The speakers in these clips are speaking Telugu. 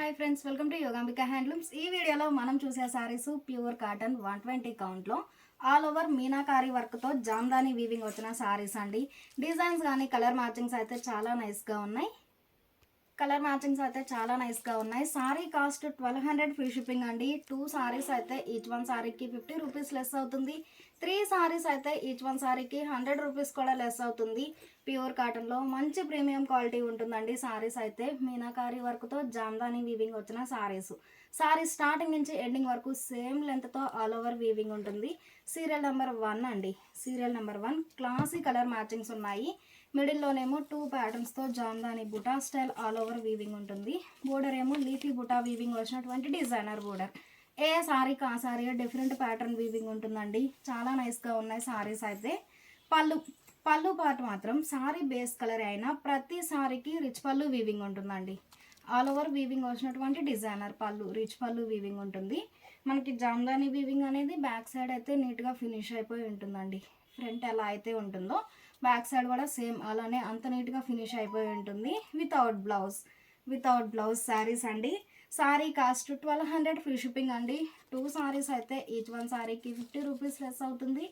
Hi friends, welcome to Yogambika handlooms. ఈ వీడియోలో మనం చూసే సారీస్ ప్యూర్ కాటన్ 120 కౌంట్లో ఆల్ ఓవర్ మీనాకారి వర్క్తో జామ్దాని వీవింగ్ వచ్చిన సారీస్ అండి. డిజైన్స్ కానీ కలర్ మ్యాచింగ్స్ అయితే చాలా నైస్గా ఉన్నాయి. సారీ కాస్ట్ 1200 ఫ్రీ షిప్పింగ్ అండి. 2 సారీస్ అయితే ఈచ్ వన్ సారీకి 50 రూపీస్ లెస్ అవుతుంది. 3 సారీస్ అయితే ఈచ్ వన్ సారీకి 100 రూపీస్ కూడా లెస్ అవుతుంది. ప్యూర్ కాటన్లో మంచి ప్రీమియం క్వాలిటీ ఉంటుందండి. సారీస్ అయితే మీనాకారి వర్క్తో జామ్దాని వీవింగ్ వచ్చిన సారీ స్టార్టింగ్ నుంచి ఎండింగ్ వరకు సేమ్ లెంత్తో ఆల్ ఓవర్ వీవింగ్ ఉంటుంది. సీరియల్ నెంబర్ 1 అండి. Serial number 1 classy colour matchings ఉన్నాయి. మిడిల్లోనేమో 2 ప్యాటర్న్స్తో jamdani buta style all over weaving ఉంటుంది. బోర్డర్ ఏమో లీఫీ బుటా వీవింగ్ వచ్చినటువంటి డిజైనర్ బోర్డర్. ఏ సారీకి ఆ సారీ డిఫరెంట్ ప్యాటర్న్ వీవింగ్ ఉంటుందండి. చాలా నైస్గా ఉన్నాయి సారీస్ అయితే. పళ్ళు పార్ట్ మాత్రం సారీ బేస్ కలర్ అయినా ప్రతి సారీకి రిచ్ పళ్ళు వీవింగ్ ఉంటుందండి. ఆల్ ఓవర్ వీవింగ్ వచ్చినటువంటి డిజైనర్ పళ్ళు, రిచ్ పళ్ళు వీవింగ్ ఉంటుంది. మనకి జామ్దాని వీవింగ్ అనేది బ్యాక్ సైడ్ అయితే నీట్గా ఫినిష్ అయిపోయి ఉంటుందండి. ఫ్రంట్ ఎలా అయితే ఉంటుందో బ్యాక్ సైడ్ కూడా సేమ్ అలానే అంత నీట్గా ఫినిష్ అయిపోయి ఉంటుంది. వితౌట్ బ్లౌజ్ శారీస్ అండి. సారీ కాస్ట్ 1200 ఫ్రీ షిప్పింగ్ అండి. 2 సారీస్ అయితే ఈచ్ వన్ సారీకి 50 రూపీస్ లెస్ అవుతుంది.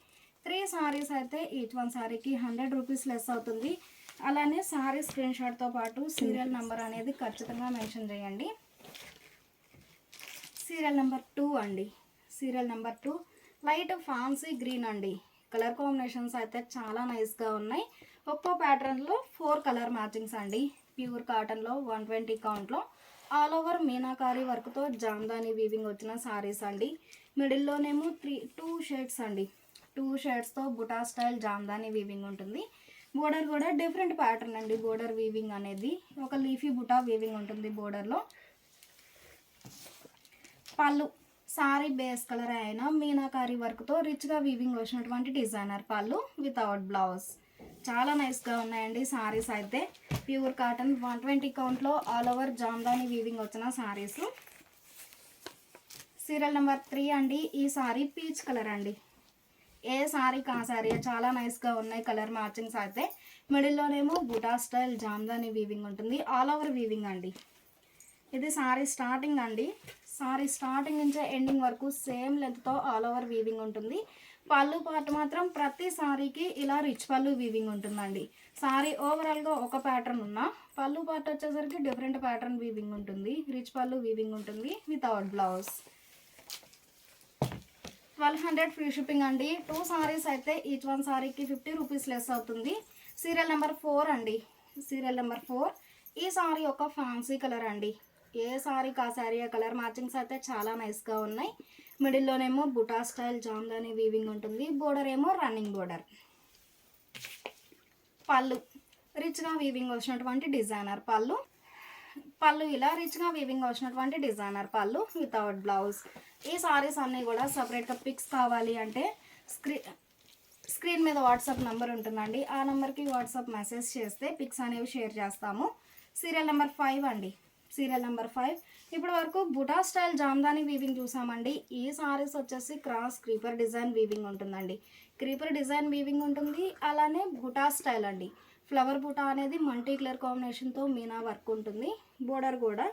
3 సారీస్ అయితే ఈచ్ వన్ సారీకి 100 రూపీస్ లెస్ అవుతుంది. అలానే సారీ స్క్రీన్ షాట్తో పాటు సీరియల్ నెంబర్ అనేది ఖచ్చితంగా మెన్షన్ చేయండి. సీరియల్ నెంబర్ 2 అండి. Serial number 2 light fancy green అండి. కలర్ కాంబినేషన్స్ అయితే చాలా నైస్గా ఉన్నాయి. ఒక్కో ప్యాటర్న్లో 4 కలర్ మ్యాచింగ్స్ అండి. ప్యూర్ కాటన్లో 120 కౌంట్లో ఆల్ ఓవర్ మీనాకారి వర్క్తో జామ్దాని వీవింగ్ వచ్చిన సారీస్ అండి. మిడిల్లోనేమో 2 షేడ్స్ అండి. 2 షేడ్స్తో బుటా స్టైల్ జామ్దాని వీవింగ్ ఉంటుంది. బోర్డర్ కూడా డిఫరెంట్ ప్యాటర్న్ అండి. బోర్డర్ వీవింగ్ అనేది ఒక లీఫీ బుటా వీవింగ్ ఉంటుంది బోర్డర్లో. పళ్ళు సారీ బేస్ కలర్ అయినా మీనాకారి వర్క్తో రిచ్గా వీవింగ్ వచ్చినటువంటి డిజైనర్ పళ్ళు వితౌట్ బ్లౌజ్. చాలా నైస్గా ఉన్నాయండి సారీస్ అయితే. ప్యూర్ కాటన్ 120 కౌంట్లో ఆల్ ఓవర్ జామ్దాని వీవింగ్ వచ్చిన సారీస్. సీరియల్ నెంబర్ 3 అండి. ఈ సారీ పీచ్ కలర్ అండి. ఏ సారీకి ఆ సారీ చాలా నైస్గా ఉన్నాయి కలర్ మ్యాచింగ్స్ అయితే. మిడిల్లోనేమో బుటా స్టైల్ జామ్దాని వీవింగ్ ఉంటుంది. ఆల్ ఓవర్ వీవింగ్ అండి. ఇది సారీ స్టార్టింగ్ అండి. సారీ స్టార్టింగ్ నుంచి ఎండింగ్ వరకు సేమ్ లెంత్తో ఆల్ ఓవర్ వీవింగ్ ఉంటుంది. పళ్ళు పార్ట్ మాత్రం ప్రతి సారీకి ఇలా రిచ్ పళ్ళు వీవింగ్ ఉంటుందండి. సారీ ఓవరాల్గా ఒక ప్యాటర్న్ ఉన్నా పళ్ళు పార్ట్ వచ్చేసరికి డిఫరెంట్ ప్యాటర్న్ వీవింగ్ ఉంటుంది. రిచ్ పళ్ళు వీవింగ్ ఉంటుంది వితౌట్ బ్లౌజ్. 1200 ఫ్రీ షిప్పింగ్ అండి. 2 సారీస్ అయితే ఈచ్ వన్ సారీకి 50 రూపీస్ లెస్ అవుతుంది. సీరియల్ నెంబర్ 4 అండి. సీరియల్ నెంబర్ 4 ఈ సారీ ఒక ఫ్యాన్సీ కలర్ అండి. ఏ సారీకి ఆ సారీ కలర్ మ్యాచింగ్స్ అయితే చాలా నైస్గా ఉన్నాయి. మిడిల్లోనేమో బుటా స్టైల్ జామ్దాని వీవింగ్ ఉంటుంది. బోర్డర్ ఏమో రన్నింగ్ బోర్డర్. పళ్ళు రిచ్గా వీవింగ్ వచ్చినటువంటి డిజైనర్ పళ్ళు ఇలా రిచ్గా వీవింగ్ వచ్చినటువంటి డిజైనర్ పళ్ళు వితౌట్ బ్లౌజ్. ఈ సారీస్ అన్నీ కూడా సపరేట్గా పిక్స్ కావాలి అంటే స్క్రీన్ మీద వాట్సాప్ నెంబర్ ఉంటుందండి. ఆ నెంబర్కి వాట్సాప్ మెసేజ్ చేస్తే పిక్స్ అనేవి షేర్ చేస్తాము. సీరియల్ నెంబర్ 5 అండి. సీరియల్ నెంబర్ 5 ఇప్పటి వరకు బుటా స్టైల్ జామ్దాని వీవింగ్ చూసామండి. ఈ సారీస్ వచ్చేసి క్రాస్ క్రీపర్ డిజైన్ వీవింగ్ ఉంటుందండి. క్రీపర్ డిజైన్ వీవింగ్ ఉంటుంది. అలానే బుటా స్టైల్ అండి. ఫ్లవర్ బుటా అనేది మల్టీ కలర్ కాంబినేషన్తో మీనా వర్క్ ఉంటుంది. బోర్డర్ కూడా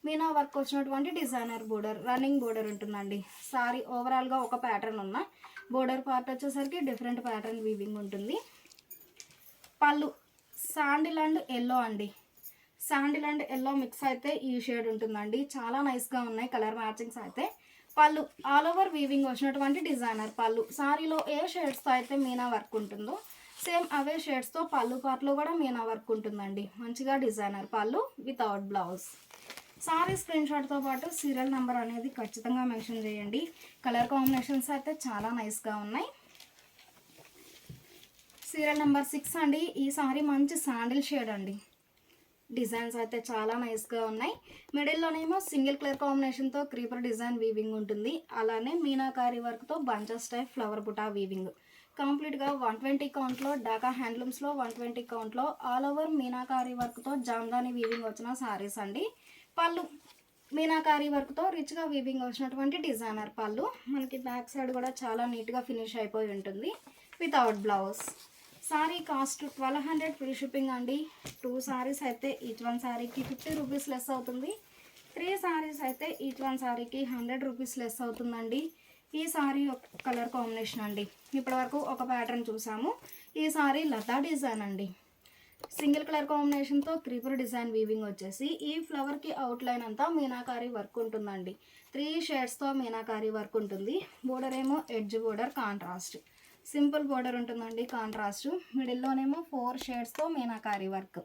మీనా వర్క్ వచ్చినటువంటి డిజైనర్ బోర్డర్, రన్నింగ్ బోర్డర్ ఉంటుందండి. సారీ ఓవరాల్గా ఒక ప్యాటర్న్ ఉన్న బోర్డర్ పార్ట్ వచ్చేసరికి డిఫరెంట్ ప్యాటర్న్ వీవింగ్ ఉంటుంది. పళ్ళు శాండిల్ అండ్ ఎల్లో అండి. శాండిల్ అండ్ ఎల్లో మిక్స్ అయితే ఈ షేడ్ ఉంటుందండి. చాలా నైస్గా ఉన్నాయి కలర్ మ్యాచింగ్స్ అయితే. పళ్ళు ఆల్ ఓవర్ వీవింగ్ వచ్చినటువంటి డిజైనర్ పళ్ళు. సారీలో ఏ షేడ్స్తో అయితే మీనా వర్క్ ఉంటుందో సేమ్ అవే షేడ్స్తో పళ్ళు పార్ట్లో కూడా మీనా వర్క్ ఉంటుందండి. మంచిగా డిజైనర్ పళ్ళు వితౌట్ బ్లౌజ్. సారీ స్క్రీన్ షాట్తో పాటు సీరియల్ నెంబర్ అనేది ఖచ్చితంగా మెన్షన్ చేయండి. కలర్ కాంబినేషన్స్ అయితే చాలా నైస్గా ఉన్నాయి. సీరియల్ నెంబర్ 6 అండి. ఈ సారీ మంచి శాండిల్ షేడ్ అండి. డిజైన్స్ అయితే చాలా నైస్గా ఉన్నాయి. మిడిల్లోనేమో సింగిల్ కలర్ కాంబినేషన్తో క్రీపర్ డిజైన్ వీవింగ్ ఉంటుంది. అలానే మీనాకారి వర్క్తో bunches type flower buta weaving. కంప్లీట్గా 120 కౌంట్లో డాకా హ్యాండ్లూమ్స్లో 120 కౌంట్లో ఆల్ ఓవర్ మీనాకారి వర్క్తో జామ్దాని వీవింగ్ వచ్చిన సారీస్ అండి. పళ్ళు మీనాకారి వర్క్తో రిచ్గా వీవింగ్ వచ్చినటువంటి డిజైనర్ పళ్ళు. మనకి బ్యాక్ సైడ్ కూడా చాలా నీట్గా ఫినిష్ అయిపోయి ఉంటుంది without blouse. Sorry cost 1200 free shipping అండి. 2 సారీస్ అయితే ఈచ్ వన్ సారీకి 50 రూపీస్ లెస్ అవుతుంది. 3 సారీస్ అయితే ఈచ్ వన్ సారీకి 100 రూపీస్ లెస్ అవుతుందండి. ఈ సారీ ఒక కలర్ కాంబినేషన్ అండి. ఇప్పటివరకు ఒక ప్యాటర్న్ చూసాము. ఈ సారీ లతా డిజైన్ అండి. సింగిల్ కలర్ కాంబినేషన్తో క్రీపర్ డిజైన్ వీవింగ్ వచ్చేసి ఈ ఫ్లవర్కి అవుట్లైన్ అంతా మీనాకారి వర్క్ ఉంటుందండి. 3 షేడ్స్తో మీనాకారి వర్క్ ఉంటుంది. బోర్డర్ ఏమో edge border contrast, simple border ఉంటుందండి కాంట్రాస్ట్. మిడిల్లోనేమో 4 షేడ్స్తో మీనాకారి వర్క్.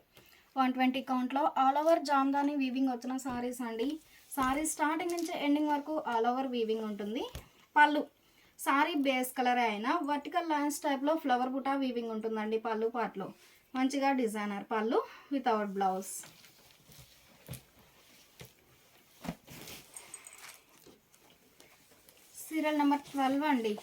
120 కౌంట్లో ఆల్ ఓవర్ జామ్దాని వీవింగ్ వచ్చిన సారీస్ అండి. సారీ స్టార్టింగ్ నుంచి ఎండింగ్ వరకు ఆల్ ఓవర్ వీవింగ్ ఉంటుంది. పళ్ళు సారీ బేస్ కలర్ అయినా వర్టికల్ లైన్స్ టైప్లో ఫ్లవర్ బుటా వీవింగ్ ఉంటుందండి. పళ్ళు పార్ట్లో మంచిగా డిజైనర్ పళ్ళు వితౌట్ బ్లౌజ్. సీరియల్ నెంబర్ 12 అండి.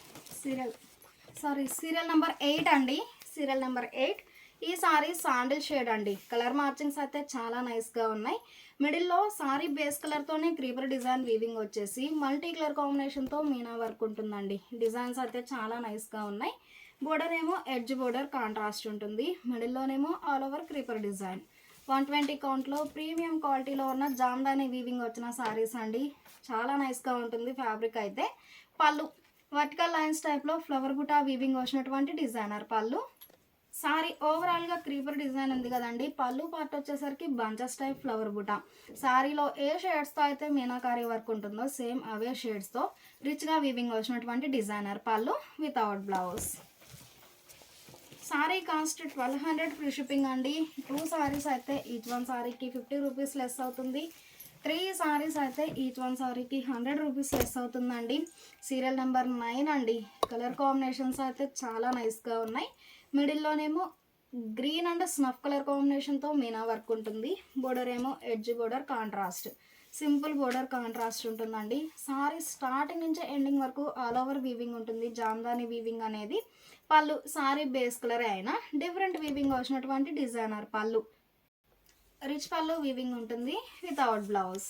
సీరియల్ నెంబర్ 8 అండి. Serial number 8. ఈ సారీ శాండిల్ షేడ్ అండి. కలర్ మార్చింగ్స్ అయితే చాలా నైస్గా ఉన్నాయి. మిడిల్లో సారీ బేస్ కలర్తోనే క్రీపర్ డిజైన్ వీవింగ్ వచ్చేసి మల్టీ కలర్ కాంబినేషన్తో మీనా వర్క్ ఉంటుందండి. డిజైన్స్ అయితే చాలా నైస్గా ఉన్నాయి. బోర్డర్ ఏమో ఎడ్జ్ బోర్డర్ కాంట్రాస్ట్ ఉంటుంది. మిడిల్లోనేమో ఆల్ ఓవర్ క్రీపర్ డిజైన్. 120 కౌంట్లో ప్రీమియం క్వాలిటీలో ఉన్న జామ్దాని వీవింగ్ వచ్చిన సారీస్ అండి. చాలా నైస్గా ఉంటుంది ఫ్యాబ్రిక్ అయితే. పళ్ళు వర్టికల్ లైన్స్ టైప్లో ఫ్లవర్ బుటా వీవింగ్ వచ్చినటువంటి డిజైనర్ పళ్ళు. సారీ ఓవరాల్గా క్రీపర్ డిజైన్ ఉంది కదండి. పళ్ళు పార్ట్ వచ్చేసరికి బంచెస్ టైప్ ఫ్లవర్ బుటా. సారీలో ఏ షేడ్స్తో అయితే మీనాకారి వర్క్ ఉంటుందో సేమ్ అవే షేడ్స్తో రిచ్గా వీవింగ్ వచ్చినటువంటి డిజైనర్ పళ్ళు without blouse. Sorry cost 1200 free shipping అండి. 2 సారీస్ అయితే ఈచ్ వన్ సారీకి 50 రూపీస్ లెస్ అవుతుంది. 3 సారీస్ అయితే ఈచ్ వన్ సారీకి 100 రూపీస్ లెస్ అవుతుందండి. సీరియల్ నెంబర్ 9 అండి. కలర్ కాంబినేషన్స్ అయితే చాలా నైస్గా ఉన్నాయి. మిడిల్లోనేమో గ్రీన్ అండ్ స్నఫ్ కలర్ కాంబినేషన్తో మీనా వర్క్ ఉంటుంది. బోర్డర్ ఏమో edge border contrast, simple border contrast ఉంటుందండి. సారీ స్టార్టింగ్ నుంచి ఎండింగ్ వరకు ఆల్ ఓవర్ వీవింగ్ ఉంటుంది. జామ్దాని వీవింగ్ అనేది. పళ్ళు సారీ బేస్ కలర్ అయినా డిఫరెంట్ వీవింగ్ వచ్చినటువంటి డిజైనర్ పళ్ళు. రిచ్ పళ్ళు వీవింగ్ ఉంటుంది వితౌట్ బ్లౌజ్.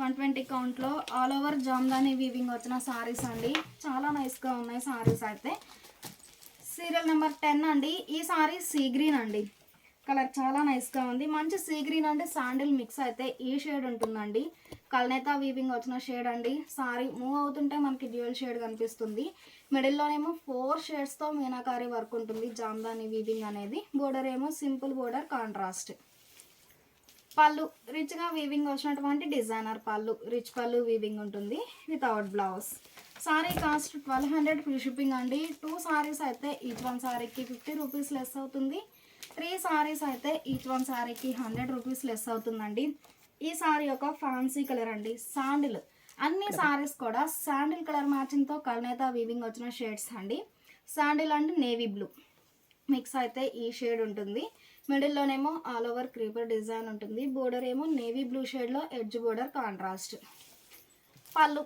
120 కౌంట్లో ఆల్ ఓవర్ జామ్దాని వీవింగ్ వచ్చిన సారీస్ అండి. చాలా నైస్గా ఉన్నాయి సారీస్ అయితే. సీరియల్ నెంబర్ 10 అండి. ఈ సారీ సీ గ్రీన్ అండి. కలర్ చాలా నైస్గా ఉంది. మంచి సీ గ్రీన్ అంటే శాండిల్ మిక్స్ అయితే ఈ షేడ్ ఉంటుందండి. కల్నేతా వీవింగ్ వచ్చిన షేడ్ అండి. సారీ మూవ్ అవుతుంటే మనకి డ్యూయల్ షేడ్ కనిపిస్తుంది. మిడిల్లోనేమో 4 షేడ్స్తో మీనాకారి వర్క్ ఉంటుంది. జామ్దాని వీవింగ్ అనేది. బోర్డర్ ఏమో సింపుల్ బోర్డర్ కాంట్రాస్ట్. పళ్ళు రిచ్గా వీవింగ్ వచ్చినటువంటి డిజైనర్ పళ్ళు. రిచ్ పళ్ళు వీవింగ్ ఉంటుంది without blouse. Sorry cost 1200 free shipping అండి. 2 సారీస్ అయితే ఈచ్ వన్ సారీకి 50 రూపీస్ లెస్ అవుతుంది. 3 సారీస్ అయితే ఈచ్ వన్ సారీకి 100 రూపీస్ లెస్ అవుతుందండి. ఈ సారీ ఒక ఫ్యాన్సీ కలర్ అండి. శాండిల్ అన్ని సారీస్ కూడా శాండిల్ కలర్ మ్యాచింగ్తో కల్నేతా వీవింగ్ వచ్చిన షేడ్స్ అండి. Sandal and navy blue mix అయితే ఈ షేడ్ ఉంటుంది. మిడిల్లోనేమో ఆల్ ఓవర్ క్రీపర్ డిజైన్ ఉంటుంది. బోర్డర్ ఏమో నేవీ బ్లూ షేడ్లో ఎడ్జ్ బోర్డర్ కాంట్రాస్ట్. పళ్ళు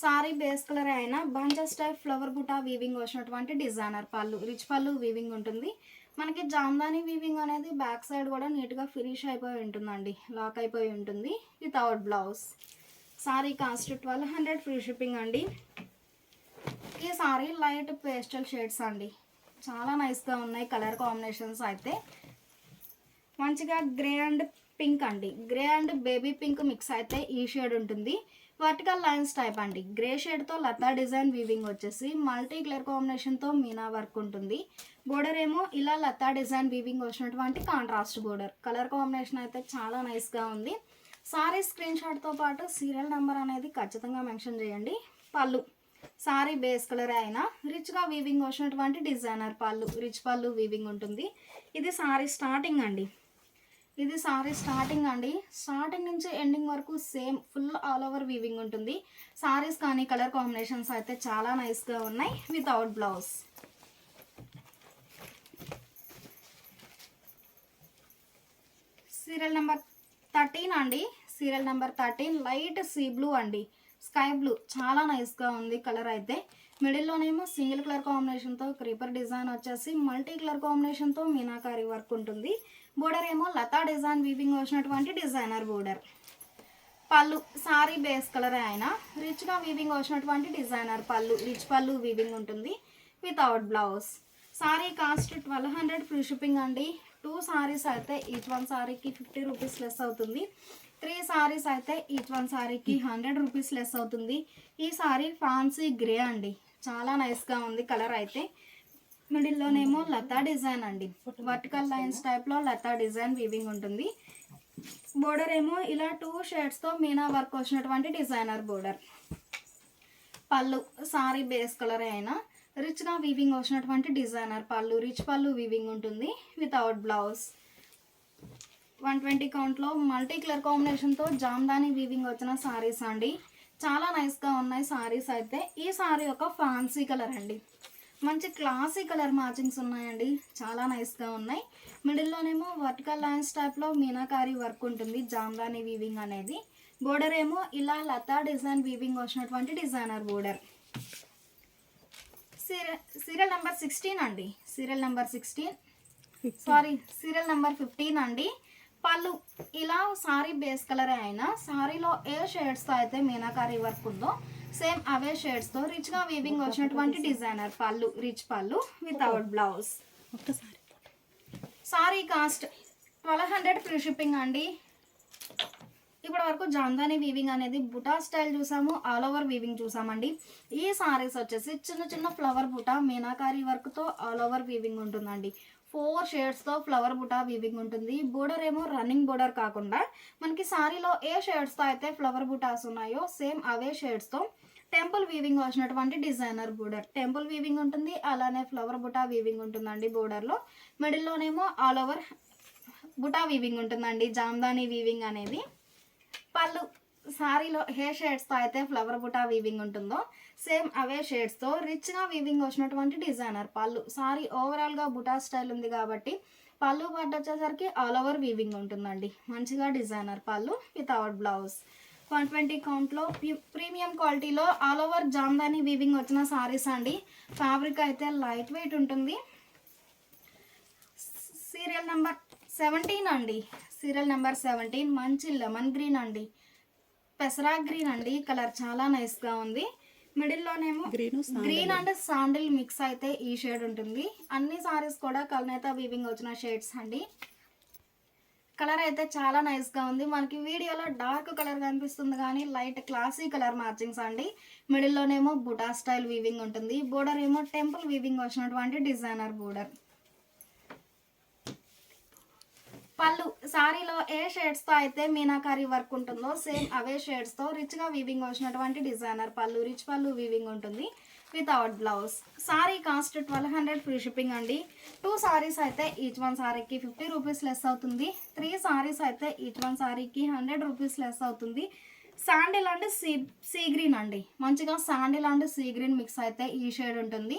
సారీ బేస్ కలర్ అయినా bunches type flower buta weaving వచ్చినటువంటి డిజైనర్ పళ్ళు. రిచ్ పళ్ళు వీవింగ్ ఉంటుంది. మనకి జామ్దాని వీవింగ్ అనేది బ్యాక్ సైడ్ కూడా నీట్గా ఫినిష్ అయిపోయి ఉంటుందండి. లాక్ అయిపోయి ఉంటుంది without blouse. Sorry cost 1200 free shipping అండి. ఈ సారీ లైట్ పేస్టల్ షేడ్స్ అండి. చాలా నైస్గా ఉన్నాయి కలర్ కాంబినేషన్స్ అయితే. మంచిగా గ్రే అండ్ పింక్ అండి. Grey and baby pink mix అయితే ఈ షేడ్ ఉంటుంది. వర్టికల్ లైన్స్ టైప్ అండి. గ్రే షేడ్తో లతా డిజైన్ వీవింగ్ వచ్చేసి మల్టీ కలర్ కాంబినేషన్తో మీనా వర్క్ ఉంటుంది. బోర్డర్ ఏమో ఇలా లతా డిజైన్ వీవింగ్ వచ్చినటువంటి కాంట్రాస్ట్ బోర్డర్. కలర్ కాంబినేషన్ అయితే చాలా నైస్గా ఉంది. సారీ స్క్రీన్ షాట్తో పాటు సీరియల్ నెంబర్ అనేది ఖచ్చితంగా మెన్షన్ చేయండి. పళ్ళు సారీ బేస్ కలర్ అయినా రిచ్గా వీవింగ్ వచ్చినటువంటి డిజైనర్ పళ్ళు. రిచ్ పళ్ళు వీవింగ్ ఉంటుంది. ఇది సారీ స్టార్టింగ్ అండి. ఇది సారీ స్టార్టింగ్ అండి. స్టార్టింగ్ నుంచి ఎండింగ్ వరకు same full all over weaving ఉంటుంది. సారీస్ కానీ కలర్ కాంబినేషన్స్ అయితే చాలా నైస్గా ఉన్నాయి వితౌట్ బ్లౌజ్. సీరియల్ నెంబర్ 13 అండి. Serial number 13 light sea blue అండి. స్కై బ్లూ చాలా నైస్గా ఉంది కలర్ అయితే. మిడిల్లోనేమో సింగిల్ కలర్ కాంబినేషన్తో క్రీపర్ డిజైన్ వచ్చేసి మల్టీ కలర్ కాంబినేషన్తో మీనాకారి వర్క్ ఉంటుంది. బోర్డర్ ఏమో లతా డిజైన్ వీవింగ్ వచ్చినటువంటి designer border. Pallu sorry base colour అయినా రిచ్గా వీవింగ్ వచ్చినటువంటి డిజైనర్ పళ్ళు. రిచ్ పళ్ళు వీవింగ్ ఉంటుంది without blouse. Sorry cost 1200 free shipping అండి. 2 సారీస్ అయితే ఈచ్ వన్ సారీకి 50 రూపీస్ లెస్ అవుతుంది. 3 సారీస్ అయితే ఈచ్ వన్ సారీకి 100 రూపీస్ లెస్ అవుతుంది. ఈ సారీ ఫ్యాన్సీ గ్రే అండి, చాలా నైస్గా ఉంది కలర్ అయితే. మిడిల్లోనేమో లతా డిజైన్ అండి, వర్టికల్ లైన్స్ టైప్లో లతా డిజైన్ వీవింగ్ ఉంటుంది. బోర్డర్ ఏమో ఇలా 2 షేడ్స్తో మీనా వర్క్ వచ్చినటువంటి designer border. Pallu sorry base colour అయినా రిచ్గా వీవింగ్ వచ్చినటువంటి డిజైనర్ పళ్ళు, రిచ్ పళ్ళు వీవింగ్ ఉంటుంది వితౌట్ బ్లౌజ్. 120 కౌంట్లో మల్టీ కలర్ కాంబినేషన్తో జామ్దాని వీవింగ్ వచ్చిన సారీస్ అండి, చాలా నైస్గా ఉన్నాయి సారీస్ అయితే. ఈ సారీ ఒక ఫ్యాన్సీ కలర్ అండి, మంచి క్లాసీ కలర్ మ్యాచింగ్స్ ఉన్నాయండి, చాలా నైస్గా ఉన్నాయి. మిడిల్లోనేమో వర్టికల్ లైన్స్ టైప్లో మీనాకారి వర్క్ ఉంటుంది జామ్దాని వీవింగ్ అనేది. బోర్డర్ ఏమో ఇలా లతా డిజైన్ వీవింగ్ వచ్చినటువంటి డిజైనర్ బోర్డర్. సీరియల్ నెంబర్ 16 అండి, సీరియల్ నెంబర్ 15 అండి. పళ్ళు ఇలా సారీ బేస్ కలర్ అయినా సారీలో ఏ షేడ్స్తో అయితే మీనాకారి వర్క్ ఉందో సేమ్ అవే షేడ్స్తో రిచ్గా వీవింగ్ వచ్చినటువంటి డిజైనర్ పళ్ళు, రిచ్ పళ్ళు without blouse. Sorry cost 1200 free shipping అండి. ఇప్పటి వరకు జామ్దాని వీవింగ్ అనేది బుటా స్టైల్ చూసాము, ఆల్ ఓవర్ వీవింగ్ చూసామండి. ఈ సారీస్ వచ్చేసి చిన్న చిన్న ఫ్లవర్ బుటా మీనాకారి వర్క్తో ఆల్ ఓవర్ వీవింగ్ ఉంటుందండి. 4 షేడ్స్తో ఫ్లవర్ బుటా వీవింగ్ ఉంటుంది. బోర్డర్ ఏమో రన్నింగ్ బోర్డర్ కాకుండా మనకి సారీలో ఏ షేడ్స్తో అయితే ఫ్లవర్ బుటాస్ ఉన్నాయో సేమ్ అవే షేడ్స్తో టెంపుల్ వీవింగ్ వచ్చినటువంటి డిజైనర్ బోర్డర్. టెంపుల్ వీవింగ్ ఉంటుంది, అలానే ఫ్లవర్ బుటా వీవింగ్ ఉంటుందండి బోర్డర్లో. మిడిల్లోనేమో ఆల్ ఓవర్ బుటా వీవింగ్ ఉంటుందండి జామ్దాని వీవింగ్ అనేది. పళ్ళు సారీలో ఏ షేడ్స్తో అయితే ఫ్లవర్ బుటా వీవింగ్ ఉంటుందో సేమ్ అవే షేడ్స్తో రిచ్గా వీవింగ్ వచ్చినటువంటి డిజైనర్ పళ్ళు. సారీ ఓవరాల్గా బుటా స్టైల్ ఉంది కాబట్టి పళ్ళు పాటు వచ్చేసరికి ఆల్ ఓవర్ వీవింగ్ ఉంటుందండి, మంచిగా డిజైనర్ పళ్ళు వితౌట్ బ్లౌజ్. 120 కౌంట్లో ప్రీమియం క్వాలిటీలో ఆల్ ఓవర్ జామ్దాని వీవింగ్ వచ్చిన సారీస్ అండి. ఫ్యాబ్రిక్ అయితే లైట్ వెయిట్ ఉంటుంది. సీరియల్ నెంబర్ 17 అండి, సీరియల్ నెంబర్ 17 మంచి లెమన్ గ్రీన్ అండి, పెసరా గ్రీన్ అండి, కలర్ చాలా నైస్గా ఉంది. మిడిల్లోనేమో గ్రీన్ అండ్ శాండిల్ మిక్స్ అయితే ఈ షేడ్ ఉంటుంది. అన్ని సారీస్ కూడా కల్నేత వీవింగ్ వచ్చిన షేడ్స్ అండి. కలర్ అయితే చాలా నైస్గా ఉంది. మనకి వీడియోలో డార్క్ కలర్ కనిపిస్తుంది కానీ లైట్ క్లాసీ కలర్ మ్యాచింగ్స్ అండి. మిడిల్లోనేమో బుటా స్టైల్ వీవింగ్ ఉంటుంది. బోర్డర్ ఏమో టెంపుల్ వీవింగ్ వచ్చినటువంటి డిజైనర్ బోర్డర్. పళ్ళు సారీలో ఏ షేడ్స్తో అయితే మీనాకారి వర్క్ ఉంటుందో సేమ్ అవే షేడ్స్తో రిచ్గా వీవింగ్ వచ్చినటువంటి డిజైనర్ పళ్ళు, రిచ్ పళ్ళు వీవింగ్ ఉంటుంది without blouse. Sorry cost 1200 free shipping అండి. 2 సారీస్ అయితే ఈచ్ వన్ సారీకి 50 రూపీస్ లెస్ అవుతుంది. 3 సారీస్ అయితే ఈచ్ వన్ సారీకి 100 రూపీస్ లెస్ అవుతుంది. శాండిల్ అండ్ సీ గ్రీన్ అండి, మంచిగా sandal and sea green mix అయితే ఈ షేడ్ ఉంటుంది.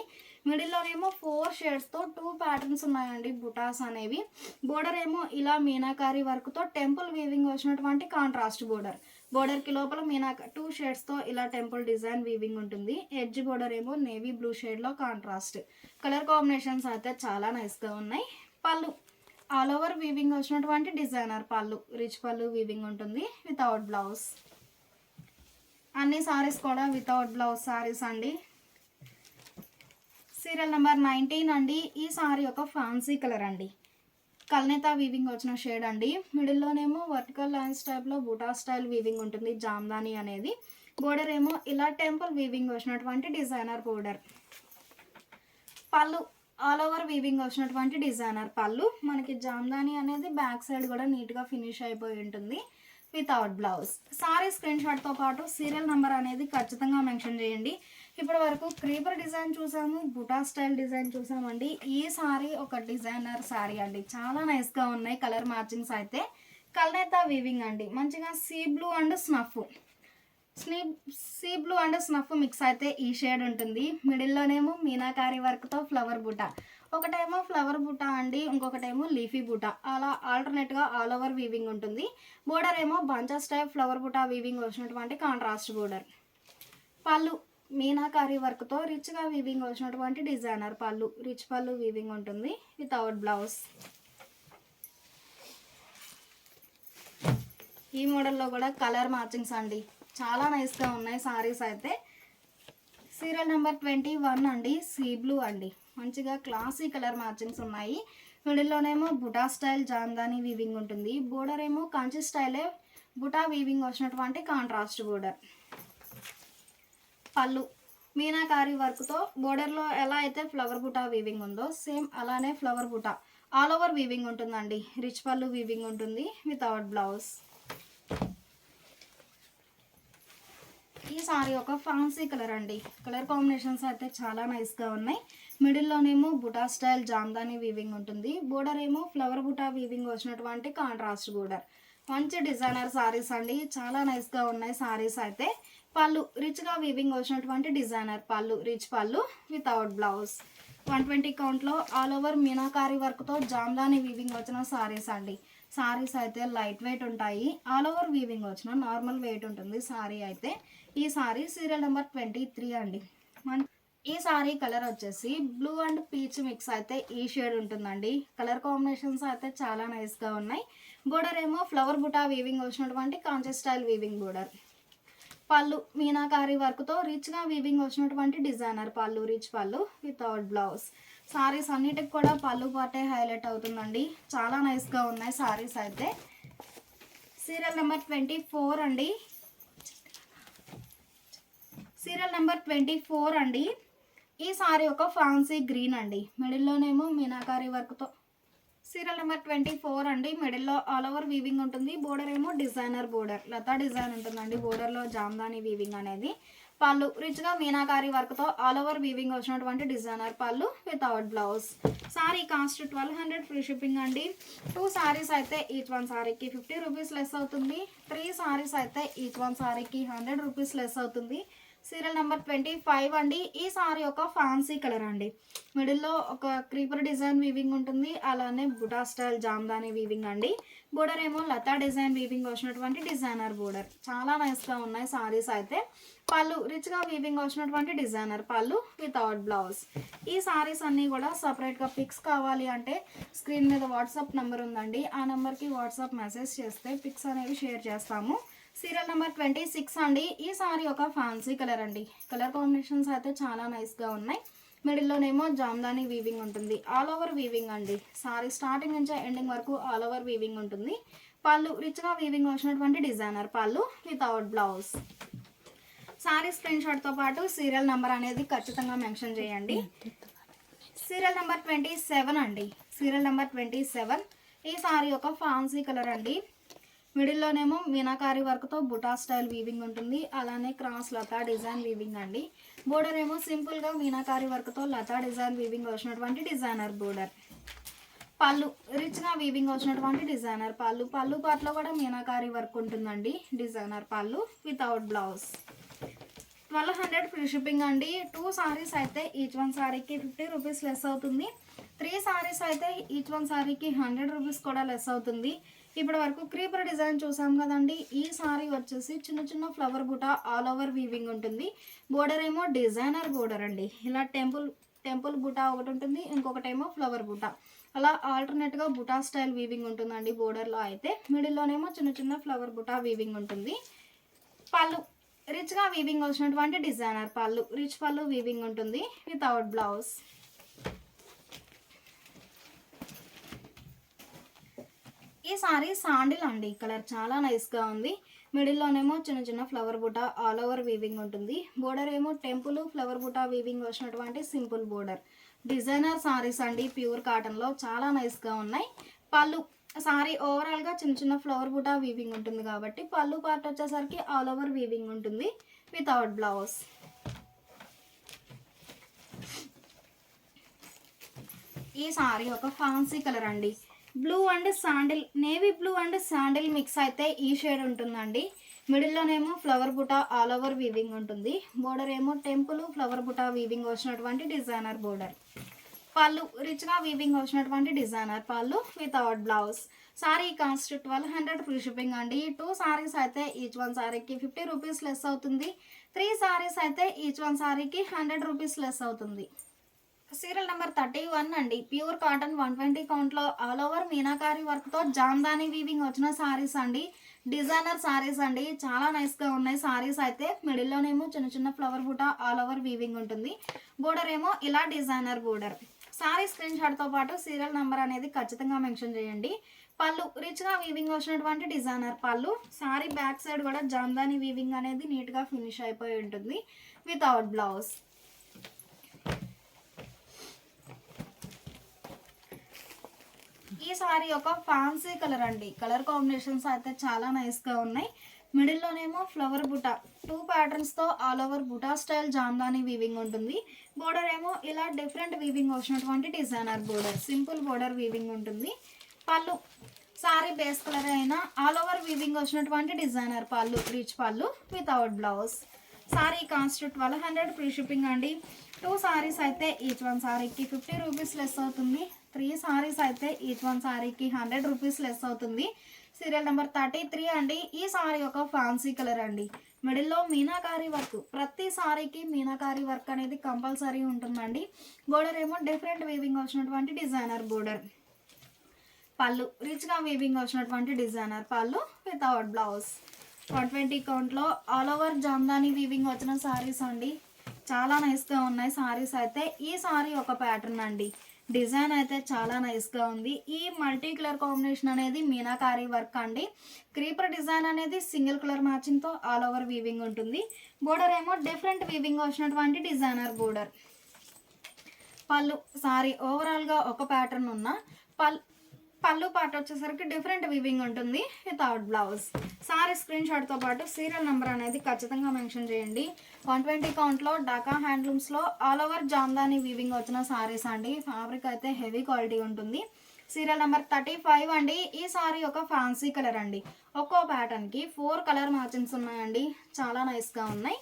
మిడిల్లోనేమో 4 షేడ్స్తో 2 ప్యాటర్న్స్ ఉన్నాయండి బుటాస్ అనేవి. బోర్డర్ ఏమో ఇలా మీనాకారి వర్క్తో టెంపుల్ వీవింగ్ వచ్చినటువంటి కాంట్రాస్ట్ బోర్డర్. బోర్డర్కి లోపల 2 షేడ్స్తో ఇలా టెంపుల్ డిజైన్ వీవింగ్ ఉంటుంది. ఎడ్జ్ బోర్డర్ ఏమో నేవీ బ్లూ షేడ్లో కాంట్రాస్ట్. కలర్ కాంబినేషన్స్ అయితే చాలా నైస్గా ఉన్నాయి. పళ్ళు ఆల్ ఓవర్ వీవింగ్ వచ్చినటువంటి డిజైనర్ పళ్ళు, రిచ్ పళ్ళు వీవింగ్ ఉంటుంది వితౌట్ బ్లౌజ్. అన్ని సారీస్ కూడా వితౌట్ బ్లౌజ్ సారీస్ అండి. సీరియల్ నెంబర్ 19 అండి. ఈ సారీ ఒక ఫ్యాన్సీ కలర్ అండి, కల్నేత వీవింగ్ వచ్చిన షేడ్ అండి. మిడిల్లోనేమో వర్టికల్ లైన్స్ టైప్లో బూటా స్టైల్ వీవింగ్ ఉంటుంది జామ్దాని అనేది. బోర్డర్ ఏమో ఇలా టెంపుల్ వీవింగ్ వచ్చినటువంటి డిజైనర్ బోర్డర్. పళ్ళు ఆల్ ఓవర్ వీవింగ్ వచ్చినటువంటి డిజైనర్ పళ్ళు. మనకి జామ్దాని అనేది బ్యాక్ సైడ్ కూడా నీట్గా ఫినిష్ అయిపోయి ఉంటుంది వితౌట్ బ్లౌజ్. సారీ స్క్రీన్ షాట్తో పాటు సీరియల్ నెంబర్ అనేది ఖచ్చితంగా మెన్షన్ చేయండి. ఇప్పటి వరకు క్రీపర్ డిజైన్ చూసాము, బుటా స్టైల్ డిజైన్ చూసామండి. ఈ సారీ ఒక డిజైనర్ సారీ అండి, చాలా నైస్గా ఉన్నాయి కలర్ మ్యాచింగ్స్ అయితే. కల్నేత వీవింగ్ అండి, మంచిగా sea blue and snuff mix అయితే ఈ షేడ్ ఉంటుంది. మిడిల్లోనేమో మీనాకారి వర్క్తో ఫ్లవర్ బుటా, ఒకటేమో ఫ్లవర్ బుటా అండి, ఇంకొకటేమో లీఫీ బుటా, అలా ఆల్టర్నేట్గా ఆల్ ఓవర్ వీవింగ్ ఉంటుంది. బోర్డర్ ఏమో bunches type flower buta weaving వచ్చినటువంటి కాంట్రాస్ట్ బోర్డర్. పళ్ళు మీనాకారి వర్క్తో రిచ్గా వీవింగ్ వచ్చినటువంటి డిజైనర్ పళ్ళు, రిచ్ పళ్ళు వీవింగ్ ఉంటుంది వితౌట్ బ్లౌజ్. ఈ మోడల్లో కూడా కలర్ మ్యాచింగ్స్ అండి, చాలా నైస్గా ఉన్నాయి సారీస్ అయితే. సీరియల్ నెంబర్ 21 అండి, సీ బ్లూ అండి, మంచిగా క్లాసీ కలర్ మ్యాచింగ్స్ ఉన్నాయి. మిడిల్లోనేమో బుటా స్టైల్ జామ్దాని వీవింగ్ ఉంటుంది. బోర్డర్ ఏమో కంచి స్టైలే బుటా వీవింగ్ వచ్చినటువంటి కాంట్రాస్ట్ బోర్డర్. పళ్ళు మీనాకారి వర్క్తో బోర్డర్లో ఎలా అయితే ఫ్లవర్ బుటా వీవింగ్ ఉందో సేమ్ అలానే flower buta all over weaving ఉంటుందండి. రిచ్ పళ్ళు వీవింగ్ ఉంటుంది వితౌట్ బ్లౌజ్. ఈ సారీ ఒక ఫ్యాన్సీ కలర్ అండి. కలర్ కాంబినేషన్స్ అయితే చాలా నైస్గా ఉన్నాయి. మిడిల్లోనేమో బుటా స్టైల్ జామ్దాని వీవింగ్ ఉంటుంది. బోర్డర్ ఏమో ఫ్లవర్ బుటా వీవింగ్ వచ్చినటువంటి కాంట్రాస్ట్ బోర్డర్. మంచి డిజైనర్ సారీస్ అండి, చాలా నైస్గా ఉన్నాయి సారీస్ అయితే. పళ్ళు రిచ్గా వీవింగ్ వచ్చినటువంటి డిజైనర్ పళ్ళు, రిచ్ పళ్ళు వితౌట్ బ్లౌజ్. 120 కౌంట్లో ఆల్ ఓవర్ మీనాకారి వర్క్తో జామ్దాని వీవింగ్ వచ్చిన సారీస్ అండి. సారీస్ అయితే లైట్ వెయిట్ ఉంటాయి. ఆల్ ఓవర్ వీవింగ్ వచ్చిన నార్మల్ వెయిట్ ఉంటుంది సారీ అయితే. ఈ సారీ సీరియల్ నెంబర్ 23 అండి. ఈ సారీ కలర్ వచ్చేసి బ్లూ అండ్ పీచ్ మిక్స్ అయితే ఈ షేడ్ ఉంటుందండి. కలర్ కాంబినేషన్స్ అయితే చాలా నైస్గా ఉన్నాయి. బోర్డర్ ఏమో ఫ్లవర్ బుటా వీవింగ్ వచ్చినటువంటి కాంచీ స్టైల్ వీవింగ్ బోర్డర్. పళ్ళు మీనాకారి వర్క్తో రిచ్గా వీవింగ్ వచ్చినటువంటి డిజైనర్ పళ్ళు, రిచ్ పళ్ళు వితౌట్ బ్లౌజ్. సారీస్ అన్నిటికి కూడా పళ్ళు పాటే హైలైట్ అవుతుందండి. చాలా నైస్గా ఉన్నాయి సారీస్ అయితే. సీరియల్ నెంబర్ 24 అండి. సీరియల్ నెంబర్ 24 అండి. ఈ సారీ ఒక ఫ్యాన్సీ గ్రీన్ అండి. మిడిల్లోనేమో మీనాకారి వర్క్తో. సీరియల్ నెంబర్ 24 అండి. మిడిల్లో ఆల్ ఓవర్ వీవింగ్ ఉంటుంది. బోర్డర్ ఏమో డిజైనర్ బోర్డర్, లతా డిజైన్ ఉంటుందండి బోర్డర్లో జామ్దాని వీవింగ్ అనేది. పళ్ళు రిచ్గా మీనాకారి వర్క్తో ఆల్ ఓవర్ వీవింగ్ వచ్చినటువంటి డిజైనర్ పళ్ళు without blouse. Sorry cost 1200 free shipping అండి. 2 సారీస్ అయితే ఈచ్ వన్ సారీకి 50 రూపీస్ లెస్ అవుతుంది. 3 సారీస్ అయితే ఈచ్ వన్ సారీకి 100 రూపీస్ లెస్ అవుతుంది. సీరియల్ నెంబర్ 25 అండి. ఈ సారీ ఒక ఫ్యాన్సీ కలర్ అండి. మిడిల్లో ఒక క్రీపర్ డిజైన్ వీవింగ్ ఉంటుంది, అలానే బుటా స్టైల్ జామ్దాని వీవింగ్ అండి. బోర్డర్ ఏమో లతా డిజైన్ వీవింగ్ వచ్చినటువంటి డిజైనర్ బోర్డర్. చాలా నైస్గా ఉన్నాయి సారీస్ అయితే. పళ్ళు రిచ్గా వీవింగ్ వచ్చినటువంటి డిజైనర్ పళ్ళు వితౌట్ బ్లౌజ్. ఈ సారీస్ అన్నీ కూడా సపరేట్గా పిక్స్ కావాలి అంటే స్క్రీన్ మీద వాట్సాప్ నెంబర్ ఉందండి. ఆ నెంబర్కి వాట్సాప్ మెసేజ్ చేస్తే పిక్స్ అనేవి షేర్ చేస్తాము. సీరియల్ నెంబర్ 26 అండి. ఈ సారీ ఒక ఫ్యాన్సీ కలర్ అండి. కలర్ కాంబినేషన్స్ అయితే చాలా నైస్గా ఉన్నాయి. మిడిల్లోనేమో జామ్దాని వీవింగ్ ఉంటుంది, ఆల్ ఓవర్ వీవింగ్ అండి. సారీ స్టార్టింగ్ నుంచి ఎండింగ్ వరకు ఆల్ ఓవర్ వీవింగ్ ఉంటుంది. పళ్ళు రిచ్గా వీవింగ్ వచ్చినటువంటి డిజైనర్ పళ్ళు వితౌట్ బ్లౌజ్. సారీ స్క్రీన్ షాట్తో పాటు సీరియల్ నెంబర్ అనేది ఖచ్చితంగా మెన్షన్ చేయండి. సీరియల్ నెంబర్ 27 అండి. Serial number 27. ఈ సారీ ఒక ఫ్యాన్సీ కలర్ అండి. మిడిల్లోనేమో మీనాకారి వర్క్తో బుటా స్టైల్ వీవింగ్ ఉంటుంది, అలానే క్రాస్ లతా డిజైన్ వీవింగ్ అండి. బోర్డర్ ఏమో సింపుల్గా మీనాకారి వర్క్తో లతా డిజైన్ వీవింగ్ వచ్చినటువంటి డిజైనర్ బోర్డర్. పళ్ళు రిచ్గా వీవింగ్ వచ్చినటువంటి డిజైనర్ పళ్ళు. పళ్ళు పాటలో కూడా మీనాకారి వర్క్ ఉంటుందండి. డిజైనర్ పళ్ళు వితౌట్ బ్లౌజ్. 1200 ఫ్రీ షిప్పింగ్ అండి. 2 సారీస్ అయితే ఈచ్ వన్ సారీకి 50 రూపీస్ లెస్ అవుతుంది. 3 సారీస్ అయితే ఈచ్ వన్ సారీకి 100 రూపీస్ కూడా లెస్ అవుతుంది. ఇప్పటి వరకు క్రీపర్ డిజైన్ చూసాం కదండి. ఈ సారీ వచ్చేసి చిన్న చిన్న flower buta all over weaving ఉంటుంది. బోర్డర్ ఏమో డిజైనర్ బోర్డర్ అండి. ఇలా టెంపుల్ బుటా ఒకటి ఉంటుంది, ఇంకొకటేమో ఫ్లవర్ బుటా. అలా ఆల్టర్నేట్గా బుటా స్టైల్ వీవింగ్ ఉంటుందండి బోర్డర్లో అయితే. మిడిల్లోనేమో చిన్న చిన్న ఫ్లవర్ బుటా వీవింగ్ ఉంటుంది. పళ్ళు రిచ్గా వీవింగ్ వచ్చినటువంటి డిజైనర్ పళ్ళు, రిచ్ పళ్ళు వీవింగ్ ఉంటుంది వితౌట్ బ్లౌజ్. ఈ సారీ శాండిల్ అండి. కలర్ చాలా నైస్గా ఉంది. మిడిల్లోనేమో చిన్న చిన్న flower buta all over weaving ఉంటుంది. బోర్డర్ ఏమో టెంపుల్ ఫ్లవర్ బుటా వీవింగ్ వచ్చినటువంటి సింపుల్ బోర్డర్. డిజైనర్ సారీస్ అండి, ప్యూర్ కాటన్లో చాలా నైస్గా ఉన్నాయి. పళ్ళు సారీ ఓవరాల్గా చిన్న చిన్న ఫ్లవర్ బుటా వీవింగ్ ఉంటుంది కాబట్టి పళ్ళు పార్ట్ వచ్చేసరికి ఆల్ ఓవర్ వీవింగ్ ఉంటుంది వితౌట్ బ్లౌజ్. ఈ సారీ ఒక ఫ్యాన్సీ కలర్ అండి. Blue and sandal, navy blue and sandal mix అయితే ఈ షేడ్ ఉంటుందండి. మిడిల్లోనేమో flower buta all over weaving ఉంటుంది. బోర్డర్ ఏమో టెంపుల్ ఫ్లవర్ బుటా వీవింగ్ వచ్చినటువంటి డిజైనర్ బోర్డర్. పళ్ళు రిచ్గా వీవింగ్ వచ్చినటువంటి డిజైనర్ పళ్ళు without blouse. Sorry cost 1200 free shipping అండి. 2 సారీస్ అయితే ఈచ్ వన్ సారీకి 50 రూపీస్ లెస్ అవుతుంది. 3 సారీస్ అయితే ఈచ్ వన్ సారీకి 100 రూపీస్ లెస్ అవుతుంది. సీరియల్ నెంబర్ 31 అండి. ప్యూర్ కాటన్ 120 కౌంట్లో ఆల్ ఓవర్ మీనాకారి వర్క్తో జామ్దాని వీవింగ్ వచ్చిన సారీస్ అండి. డిజైనర్ సారీస్ అండి, చాలా నైస్గా ఉన్నాయి సారీస్ అయితే. మిడిల్లోనేమో చిన్న చిన్న flower buta all over weaving ఉంటుంది. బోర్డర్ ఏమో ఇలా డిజైనర్ బోర్డర్. సారీ స్క్రీన్ షాట్తో పాటు సీరియల్ నెంబర్ అనేది ఖచ్చితంగా మెన్షన్ చేయండి. పళ్ళు రిచ్గా వీవింగ్ వచ్చినటువంటి డిజైనర్ పళ్ళు. సారీ బ్యాక్ సైడ్ కూడా జామ్దాని వీవింగ్ అనేది నీట్గా ఫినిష్ అయిపోయి ఉంటుంది వితౌట్ బ్లౌజ్. ఈ సారీ ఒక ఫ్యాన్సీ కలర్ అండి. కలర్ కాంబినేషన్స్ అయితే చాలా నైస్గా ఉన్నాయి. మిడిల్లోనేమో ఫ్లవర్ బుటా 2 ప్యాటర్న్స్తో all over buta style jamdani weaving ఉంటుంది. బోర్డర్ ఏమో ఇలా డిఫరెంట్ వీవింగ్ వచ్చినటువంటి designer border, simple border weaving ఉంటుంది. పళ్ళు సారీ బేస్ కలర్ అయినా ఆల్ ఓవర్ వీవింగ్ వచ్చినటువంటి డిజైనర్ పళ్ళు, రిచ్ పళ్ళు without blouse. Sorry cost 1200 free shipping అండి. 2 సారీస్ అయితే ఈచ్ వన్ సారీకి 50 రూపీస్ లెస్ అవుతుంది. 3 సారీస్ అయితే ఈచ్ వన్ సారీకి 100 రూపీస్ లెస్ అవుతుంది. సీరియల్ నెంబర్ 33 అండి. ఈ సారీ ఒక ఫ్యాన్సీ కలర్ అండి. మిడిల్లో మీనాకారి వర్క్, ప్రతి సారీకి మీనాకారి వర్క్ అనేది కంపల్సరీ ఉంటుందండి. బోర్డర్ ఏమో డిఫరెంట్ వీవింగ్ వచ్చినటువంటి డిజైనర్ బోర్డర్. పళ్ళు రిచ్గా వీవింగ్ వచ్చినటువంటి డిజైనర్ పళ్ళు వితౌట్ బ్లౌజ్. 120 కౌంట్లో ఆల్ ఓవర్ జామ్దాని వీవింగ్ వచ్చిన సారీస్ అండి. చాలా నైస్గా ఉన్నాయి సారీస్ అయితే. ఈ సారీ ఒక ప్యాటర్న్ అండి. డిజైన్ అయితే చాలా నైస్గా ఉంది. ఈ మల్టీ కలర్ కాంబినేషన్ అనేది మీనాకారి వర్క్ అండి. క్రీపర్ డిజైన్ అనేది సింగిల్ కలర్ మ్యాచింగ్తో ఆల్ ఓవర్ వీవింగ్ ఉంటుంది. బోర్డర్ ఏమో డిఫరెంట్ వీవింగ్ వచ్చినటువంటి డిజైనర్ బోర్డర్. పళ్ళు సారీ ఓవరాల్గా ఒక ప్యాటర్న్ ఉన్న పళ్ళు పార్ట్ వచ్చేసరికి డిఫరెంట్ వీవింగ్ ఉంటుంది వితౌట్ బ్లౌజ్. సారీ స్క్రీన్ షాట్తో పాటు సీరియల్ నెంబర్ అనేది ఖచ్చితంగా మెన్షన్ చేయండి. 120 కౌంట్లో డాకా హ్యాండ్లూమ్స్లో ఆల్ ఓవర్ జామ్దాని వీవింగ్ వచ్చిన సారీస్ అండి. ఫ్యాబ్రిక్ అయితే హెవీ క్వాలిటీ ఉంటుంది. సీరియల్ నెంబర్ 35 అండి. ఈ సారీ ఒక ఫ్యాన్సీ కలర్ అండి. ఒక్కో ప్యాటర్న్కి 4 కలర్ మ్యాచింగ్స్ ఉన్నాయండి. చాలా నైస్గా ఉన్నాయి.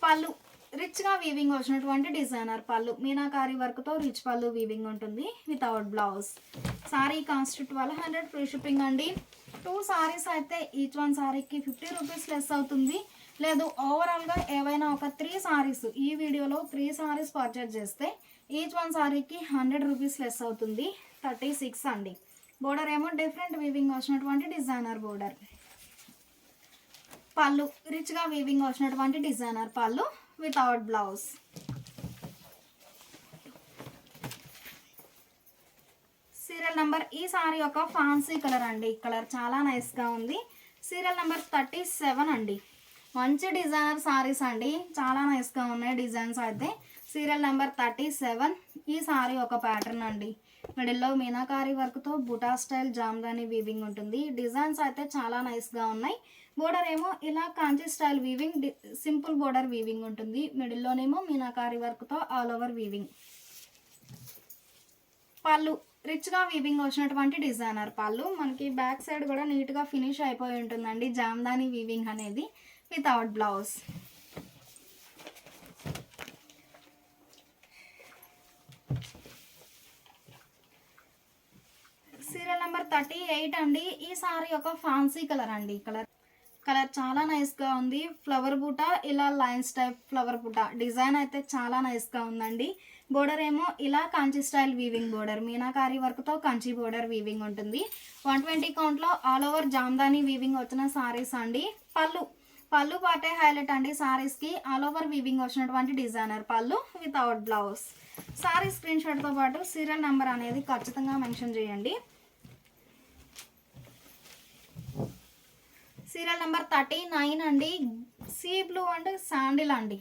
పళ్ళు రిచ్గా వీవింగ్ వచ్చినటువంటి డిజైనర్ పళ్ళు, మీనాకారి వర్క్తో రిచ్ పళ్ళు వీవింగ్ ఉంటుంది without blouse. Sorry cost 1200 free shipping అండి. 2 సారీస్ అయితే ఈచ్ వన్ సారీకి 50 రూపీస్ లెస్ అవుతుంది. లేదు ఓవరాల్గా ఏవైనా ఒక 3 సారీస్, ఈ వీడియోలో 3 సారీస్ పర్చేజ్ చేస్తే ఈచ్ వన్ సారీకి 100 రూపీస్ లెస్ అవుతుంది. 36 అండి. బోర్డర్ ఏమో డిఫరెంట్ వీవింగ్ వచ్చినటువంటి డిజైనర్ బోర్డర్. పళ్ళు రిచ్గా వీవింగ్ వచ్చినటువంటి డిజైనర్ పళ్ళు వితౌట్ బ్లౌజ్. సీరియల్ నెంబర్ ఈ సారీ ఒక ఫ్యాన్సీ కలర్ అండి. కలర్ చాలా నైస్గా ఉంది. సీరియల్ నెంబర్ 37 అండి. మంచి డిజైనర్ సారీస్ అండి. చాలా నైస్గా ఉన్నాయి డిజైన్స్ అయితే. Serial number 37. ఈ సారీ ఒక ప్యాటర్న్ అండి. మిడిల్లో మీనాకారి వర్క్తో బుటా స్టైల్ జామ్దాని వీవింగ్ ఉంటుంది. డిజైన్స్ అయితే చాలా నైస్గా ఉన్నాయి. బోర్డర్ ఏమో ఇలా Kanchi style weaving, simple border weaving ఉంటుంది. మిడిల్లోనేమో మీనాకారి వర్క్తో ఆల్ ఓవర్ వీవింగ్. పళ్ళు రిచ్గా వీవింగ్ వచ్చినటువంటి డిజైనర్ పళ్ళు. మనకి బ్యాక్ సైడ్ కూడా నీట్గా ఫినిష్ అయిపోయి ఉంటుందండి జామ్దాని వీవింగ్ అనేది వితౌట్ బ్లౌజ్. సీరియల్ నెంబర్ 38 అండి. ఈ సారీ ఒక ఫ్యాన్సీ కలర్ అండి. కలర్ చాలా నైస్గా ఉంది. ఫ్లవర్ బూటా ఇలా లైన్స్ టైప్ ఫ్లవర్ బూటా డిజైన్ అయితే చాలా నైస్గా ఉందండి. బోర్డర్ ఏమో ఇలా Kanchi style weaving border, meenakari వర్క్తో కంచి బోర్డర్ వీవింగ్ ఉంటుంది. 120 కౌంట్లో ఆల్ ఓవర్ జామ్దాని వీవింగ్ వచ్చిన సారీస్ అండి. పళ్ళు పాటే హైలైట్ అండి సారీస్కి. ఆల్ ఓవర్ వీవింగ్ వచ్చినటువంటి డిజైనర్ పళ్ళు వితౌట్ బ్లౌజ్. సారీ స్క్రీన్ షాట్తో పాటు సీరియల్ నెంబర్ అనేది ఖచ్చితంగా మెన్షన్ చేయండి. సీరియల్ నెంబర్ 39 అండి. సీ బ్లూ అండ్ శాండిల్ అండి.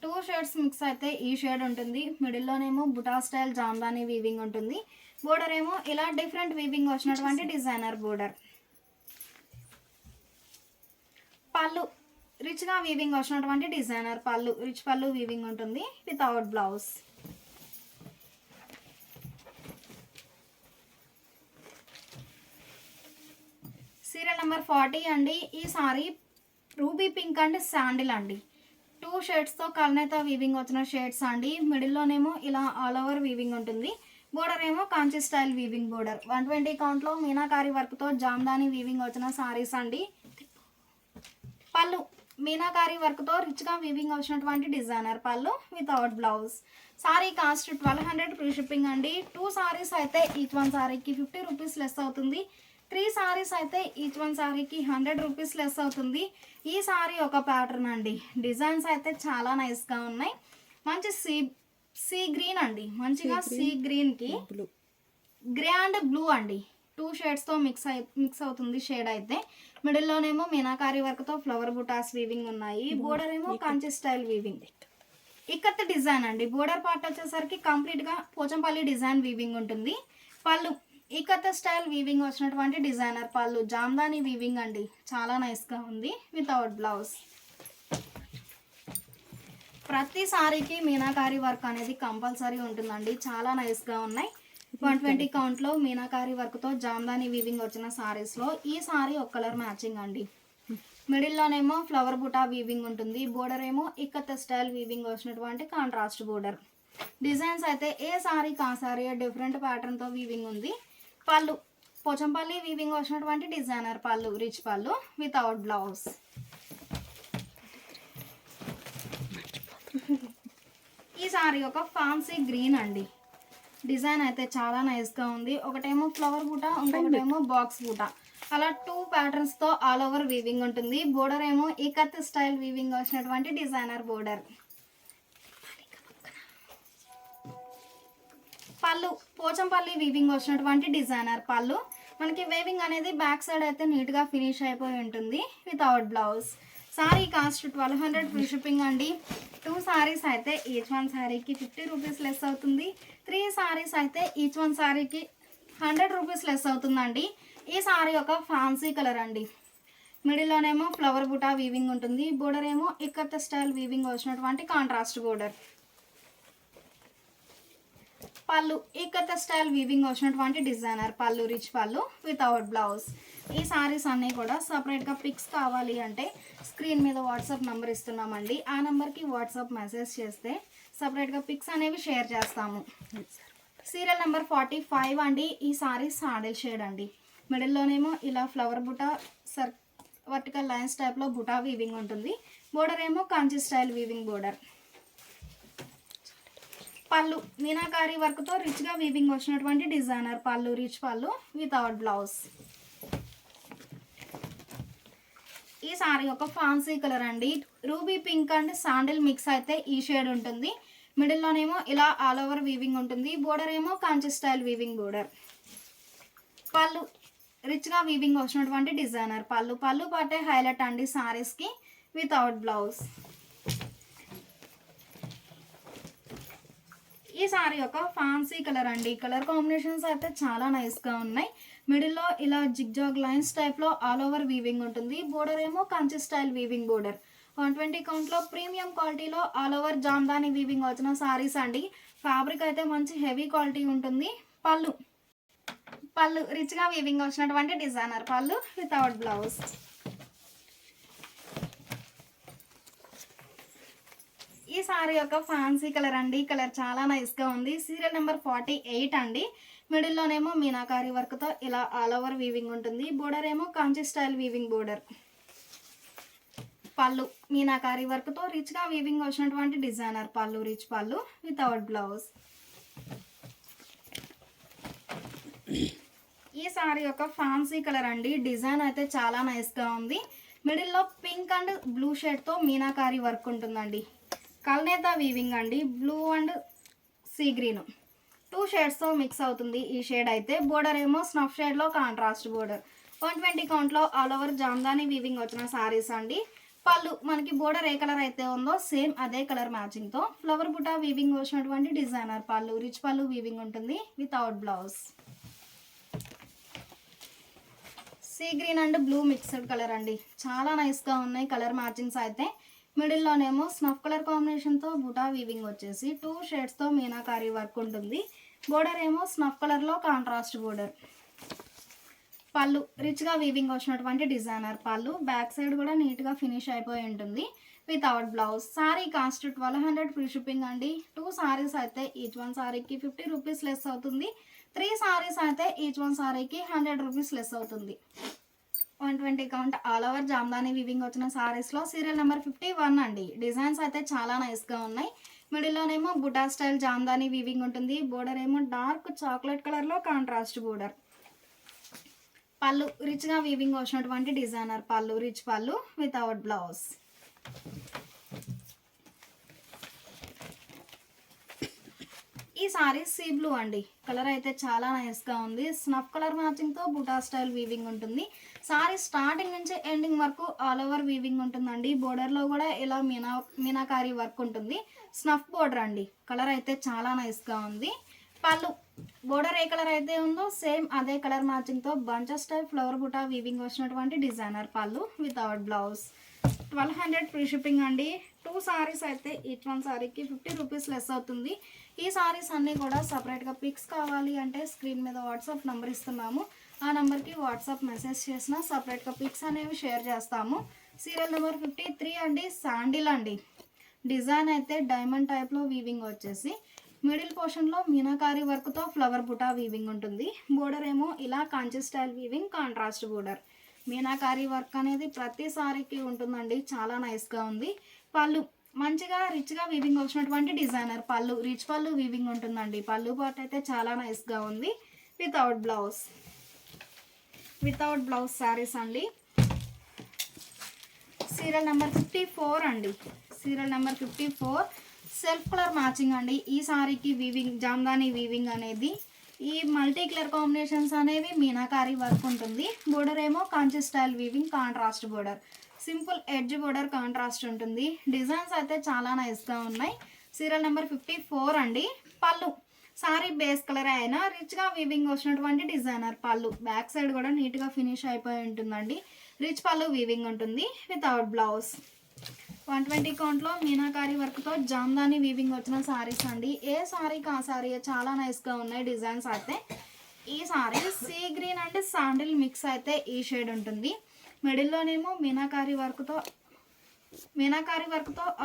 2 షేడ్స్ మిక్స్ అయితే ఈ షేడ్ ఉంటుంది. మిడిల్లోనేమో బుటా స్టైల్ జామ్దాని వీవింగ్ ఉంటుంది. బోర్డర్ ఏమో ఇలా డిఫరెంట్ వీవింగ్ వచ్చినటువంటి డిజైనర్ బోర్డర్. పళ్ళు రిచ్గా వీవింగ్ వచ్చినటువంటి డిజైనర్ పళ్ళు, రిచ్ పళ్ళు వీవింగ్ ఉంటుంది వితౌట్ బ్లౌజ్. సీరియల్ నెంబర్ 40 అండి. ఈ sorry ruby pink and sandal అండి. 2 షేడ్స్తో కల్నేత వీవింగ్ వచ్చిన షేడ్స్ అండి. మిడిల్లోనేమో ఇలా ఆల్ ఓవర్ వీవింగ్ ఉంటుంది. బోర్డర్ ఏమో కాంచి స్టైల్ వీవింగ్ బోర్డర్. 120 కౌంట్లో మీనాకారి వర్క్తో జామ్దాని వీవింగ్ వచ్చిన సారీస్ అండి. పళ్ళు మీనాకారి వర్క్తో రిచ్గా వీవింగ్ వచ్చినటువంటి డిజైనర్ పళ్ళు without blouse. Sorry cost 1200 free shipping అండి. 2 సారీస్ అయితే ఈచ్ వన్ సారీకి 50 రూపీస్ లెస్ అవుతుంది. 3 సారీస్ అయితే ఈచ్ వన్ సారీకి 100 రూపీస్ లెస్ అవుతుంది. ఈ సారీ ఒక ప్యాటర్న్ అండి. డిజైన్స్ అయితే చాలా నైస్గా ఉన్నాయి. మంచి సీ గ్రీన్ అండి. మంచిగా సీ గ్రీన్కి గ్రే అండ్ బ్లూ అండి. 2 షేడ్స్తో మిక్స్ అవుతుంది షేడ్ అయితే. మిడిల్లోనేమో మీనాకారి వర్క్తో ఫ్లవర్ బుటాస్ వీవింగ్ ఉన్నాయి. బోర్డర్ ఏమో Kanchi style weaving. Ikat design అండి. బోర్డర్ పార్ట్ వచ్చేసరికి కంప్లీట్గా పోచంపల్లి డిజైన్ వీవింగ్ ఉంటుంది. పళ్ళు ఇక్కత్ స్టైల్ వీవింగ్ వచ్చినటువంటి డిజైనర్ పళ్ళు. జామ్దాని వీవింగ్ అండి, చాలా నైస్గా ఉంది వితౌట్ బ్లౌజ్. ప్రతి సారీకి మీనాకారి వర్క్ అనేది కంపల్సరీ ఉంటుందండి, చాలా నైస్గా ఉన్నాయి. 120 కౌంట్లో మీనాకారి వర్క్తో జామ్దాని వీవింగ్ వచ్చిన సారీస్లో ఈ సారీ ఒక కలర్ మ్యాచింగ్ అండి. మిడిల్లోనేమో ఫ్లవర్ బుటా వీవింగ్ ఉంటుంది. బోర్డర్ ఏమో ఇక్కత్ స్టైల్ వీవింగ్ వచ్చినటువంటి కాంట్రాస్ట్ బోర్డర్. డిజైన్స్ అయితే ఏ సారీకి ఆ సారీ డిఫరెంట్ ప్యాటర్న్తో వీవింగ్ ఉంది. పళ్ళు పోచంపల్లి వీవింగ్ వచ్చినటువంటి డిజైనర్ పళ్ళు, రిచ్ పళ్ళు వితౌట్ బ్లౌజ్. ఈ సారీ ఒక ఫ్యాన్సీ గ్రీన్ అండి. డిజైన్ అయితే చాలా నైస్గా ఉంది. ఒకటేమో ఫ్లవర్ బూట, ఇంకొకటేమో బాక్స్ బూట, అలా 2 ప్యాటర్న్స్తో ఆల్ ఓవర్ వీవింగ్ ఉంటుంది. బోర్డర్ ఏమో ఇకత్ స్టైల్ వీవింగ్ వచ్చినటువంటి డిజైనర్ బోర్డర్. పళ్ళు పోచంపల్లి వీవింగ్ వచ్చినటువంటి డిజైనర్ పళ్ళు. మనకి వేవింగ్ అనేది బ్యాక్ సైడ్ అయితే నీట్గా ఫినిష్ అయిపోయి ఉంటుంది without blouse. Sorry cost 1200 free shipping అండి. 2 సారీస్ అయితే ఈచ్ వన్ సారీకి 50 రూపీస్ లెస్ అవుతుంది. 3 సారీస్ అయితే ఈచ్ వన్ సారీకి 100 రూపీస్ లెస్ అవుతుందండి. ఈ సారీ ఒక ఫ్యాన్సీ కలర్ అండి. మిడిల్లోనేమో ఫ్లవర్ బుటా వీవింగ్ ఉంటుంది. బోర్డర్ ఏమో ఇక్కత్ స్టైల్ వీవింగ్ వచ్చినటువంటి కాంట్రాస్ట్ బోర్డర్. పళ్ళు ఇక్కత్ స్టైల్ వీవింగ్ వచ్చినటువంటి డిజైనర్ పళ్ళు, రిచ్ పళ్ళు వితౌట్ బ్లౌజ్. ఈ సారీస్ అన్నీ కూడా సపరేట్గా పిక్స్ కావాలి అంటే స్క్రీన్ మీద వాట్సాప్ నెంబర్ ఇస్తున్నామండి. ఆ నెంబర్కి వాట్సాప్ మెసేజ్ చేస్తే సపరేట్గా పిక్స్ అనేవి షేర్ చేస్తాము. సీరియల్ నెంబర్ 45 అండి. ఈ సారీ సాడిల్ షేడ్ అండి. మిడిల్లోనేమో ఇలా ఫ్లవర్ బుటా వర్టికల్ లైన్స్ టైప్లో బుటా వీవింగ్ ఉంటుంది. బోర్డర్ ఏమో కంచి స్టైల్ వీవింగ్ బోర్డర్. పళ్ళు మీనాకారి వర్క్తో రిచ్గా వీవింగ్ వచ్చినటువంటి డిజైనర్ పళ్ళు, రిచ్ పళ్ళు వితౌట్ బ్లౌజ్. ఈ సారీ ఒక ఫ్యాన్సీ కలర్ అండి. Ruby pink and sandal mix అయితే ఈ షేడ్ ఉంటుంది. మిడిల్లోనేమో ఇలా ఆల్ ఓవర్ వీవింగ్ ఉంటుంది. బోర్డర్ ఏమో కంచి స్టైల్ వీవింగ్ బోర్డర్. పళ్ళు రిచ్గా వీవింగ్ వచ్చినటువంటి డిజైనర్ పళ్ళు. పళ్ళు పాటే హైలైట్ అండి సారీస్కి వితౌట్ బ్లౌజ్. ఈ సారీ ఒక ఫ్యాన్సీ కలర్ అండి. కలర్ కాంబినేషన్స్ అయితే చాలా నైస్గా ఉన్నాయి. మిడిల్లో ఇలా జిగ్జాగ్ లైన్స్ టైప్లో ఆల్ ఓవర్ వీవింగ్ ఉంటుంది. బోర్డర్ ఏమో కంచి స్టైల్ వీవింగ్ బోర్డర్. 120 కౌంట్లో ప్రీమియం క్వాలిటీలో ఆల్ ఓవర్ జామ్దాని వీవింగ్ వచ్చిన సారీస్ అండి. ఫ్యాబ్రిక్ అయితే మంచి హెవీ క్వాలిటీ ఉంటుంది. పళ్ళు రిచ్గా వీవింగ్ వచ్చినటువంటి డిజైనర్ పళ్ళు వితౌట్ బ్లౌజ్. ఈ సారీ ఒక ఫ్యాన్సీ కలర్ అండి. కలర్ చాలా నైస్గా ఉంది. సీరియల్ నెంబర్ 48 అండి. మిడిల్లోనేమో మీనాకారి వర్క్తో ఇలా ఆల్ ఓవర్ వీవింగ్ ఉంటుంది. బోర్డర్ ఏమో కంచి స్టైల్ వీవింగ్ బోర్డర్. పళ్ళు మీనాకారి వర్క్తో రిచ్గా వీవింగ్ వచ్చినటువంటి డిజైనర్ పళ్ళు, రిచ్ పళ్ళు వితౌట్ బ్లౌజ్. ఈ సారీ ఒక ఫ్యాన్సీ కలర్ అండి. డిజైన్ అయితే చాలా నైస్గా ఉంది. మిడిల్లో పింక్ అండ్ బ్లూ షేడ్తో మీనాకారి వర్క్ ఉంటుందండి. కల్నేత వీవింగ్ అండి. బ్లూ అండ్ సీ గ్రీన్ 2 షేడ్స్తో మిక్స్ అవుతుంది ఈ షేడ్ అయితే. బోర్డర్ ఏమో స్నఫ్ షేడ్లో కాంట్రాస్ట్ బోర్డర్. 120 కౌంట్లో ఆల్ ఓవర్ జామ్దాని వీవింగ్ వచ్చిన సారీస్ అండి. పళ్ళు మనకి బోర్డర్ ఏ కలర్ అయితే ఉందో సేమ్ అదే కలర్ మ్యాచింగ్తో ఫ్లవర్ బుటా వీవింగ్ వచ్చినటువంటి డిజైనర్ పళ్ళు, రిచ్ పళ్ళు వీవింగ్ ఉంటుంది without blouse. See green and blue mixed colour అండి. చాలా నైస్గా ఉన్నాయి కలర్ మ్యాచింగ్స్ అయితే. మిడిల్లోనేమో స్నఫ్ కలర్ కాంబినేషన్తో బుటా వీవింగ్ వచ్చేసి 2 షేడ్స్తో మీనాకారి వర్క్ ఉంటుంది. బోర్డర్ ఏమో స్నఫ్ కలర్లో కాంట్రాస్ట్ బోర్డర్. పళ్ళు రిచ్గా వీవింగ్ వచ్చినటువంటి డిజైనర్ పళ్ళు. బ్యాక్ సైడ్ కూడా నీట్గా ఫినిష్ అయిపోయి ఉంటుంది without blouse. Sorry cost 1200 free shipping అండి. 2 సారీస్ అయితే ఈచ్ వన్ సారీకి 50 రూపీస్ లెస్ అవుతుంది. 3 సారీస్ అయితే ఈచ్ వన్ సారీకి 100 రూపీస్ లెస్ అవుతుంది. 120 count all over jamdani weaving వచ్చిన సారీస్లో సీరియల్ నెంబర్ 51 అండి. డిజైన్స్ అయితే చాలా నైస్గా ఉన్నాయి. మిడిల్లోనేమో బుటా స్టైల్ జామ్దాని వీవింగ్ ఉంటుంది. బోర్డర్ ఏమో డార్క్ చాక్లెట్ కలర్లో కాంట్రాస్ట్ బోర్డర్. పళ్ళు రిచ్గా వీవింగ్ వచ్చినటువంటి డిజైనర్ పళ్ళు, రిచ్ పళ్ళు వితౌట్ బ్లౌజ్. ఈ ఈ సారీ సీ బ్లూ అండి. కలర్ అయితే చాలా నైస్గా ఉంది. స్నఫ్ కలర్ మ్యాచింగ్తో బుటా స్టైల్ వీవింగ్ ఉంటుంది. సారీ స్టార్టింగ్ నుంచి ఎండింగ్ వరకు ఆల్ ఓవర్ వీవింగ్ ఉంటుందండి. బోర్డర్లో కూడా ఇలా మీనాకారీ వర్క్ ఉంటుంది. స్నఫ్ బోర్డర్ అండి. కలర్ అయితే చాలా నైస్గా ఉంది. పళ్ళు బోర్డర్ ఏ కలర్ అయితే ఉందో సేమ్ అదే కలర్ మ్యాచింగ్తో bunches type flower buta weaving వచ్చినటువంటి డిజైనర్ పళ్ళు వితౌట్ బ్లౌజ్. 1200 ఫ్రీ షిప్పింగ్ అండి. 2 సారీస్ అయితే ఈచ్ వన్ సారీకి 50 రూపీస్ లెస్ అవుతుంది. ఈ సారీస్ అన్నీ కూడా సపరేట్గా పిక్స్ కావాలి అంటే స్క్రీన్ మీద వాట్సాప్ నెంబర్ ఇస్తున్నాము. ఆ నెంబర్కి వాట్సాప్ మెసేజ్ చేసిన సపరేట్గా పిక్స్ అనేవి షేర్ చేస్తాము. సీరియల్ నెంబర్ 53 అండి. శాండిల్ అండి. డిజైన్ అయితే డైమండ్ టైప్లో వీవింగ్ వచ్చేసి మిడిల్ పోర్షన్లో మీనాకారీ వర్క్తో ఫ్లవర్ బుటా వీవింగ్ ఉంటుంది. బోర్డర్ ఏమో ఇలా కాంచి style weaving contrast border. Meenakari work అనేది ప్రతి సారీకి ఉంటుందండి. చాలా నైస్గా ఉంది. పళ్ళు మంచిగా రిచ్గా వీవింగ్ వచ్చినటువంటి డిజైనర్ పళ్ళు, రిచ్ పళ్ళు వీవింగ్ ఉంటుందండి. పళ్ళు పార్ట్ అయితే చాలా నైస్గా ఉంది. వితౌట్ బ్లౌజ్ శారీస్ అండి. సీరియల్ నెంబర్ 54 అండి. Serial number 54 self colour matching అండి. ఈ సారీకి వీవింగ్ జామ్దాని వీవింగ్ అనేది ఈ మల్టీ కలర్ కాంబినేషన్స్ అనేవి మీనాకారీ వర్క్ ఉంటుంది. బోర్డర్ ఏమో కాంచి style weaving contrast border. Simple edge border contrast ఉంటుంది. డిజైన్స్ అయితే చాలా నైస్గా ఉన్నాయి. సీరియల్ నెంబర్ 54 అండి. పళ్ళు సారీ బేస్ కలర్ అయినా రిచ్గా వీవింగ్ వచ్చినటువంటి డిజైనర్ పళ్ళు. బ్యాక్ సైడ్ కూడా నీట్గా ఫినిష్ అయిపోయి ఉంటుందండి. రిచ్ పళ్ళు వీవింగ్ ఉంటుంది. Without blouse. 120 కౌంట్లో మీనాకారీ వర్క్తో జామ్దాని వీవింగ్ వచ్చిన సారీస్ అండి. ఏ సారీకి ఆ సారీ చాలా నైస్గా ఉన్నాయి డిజైన్స్ అయితే. ఈ sari see green and sandal mix అయితే ఈ షేడ్ ఉంటుంది. మిడిల్లోనేమో మీనాకారీ వర్క్తో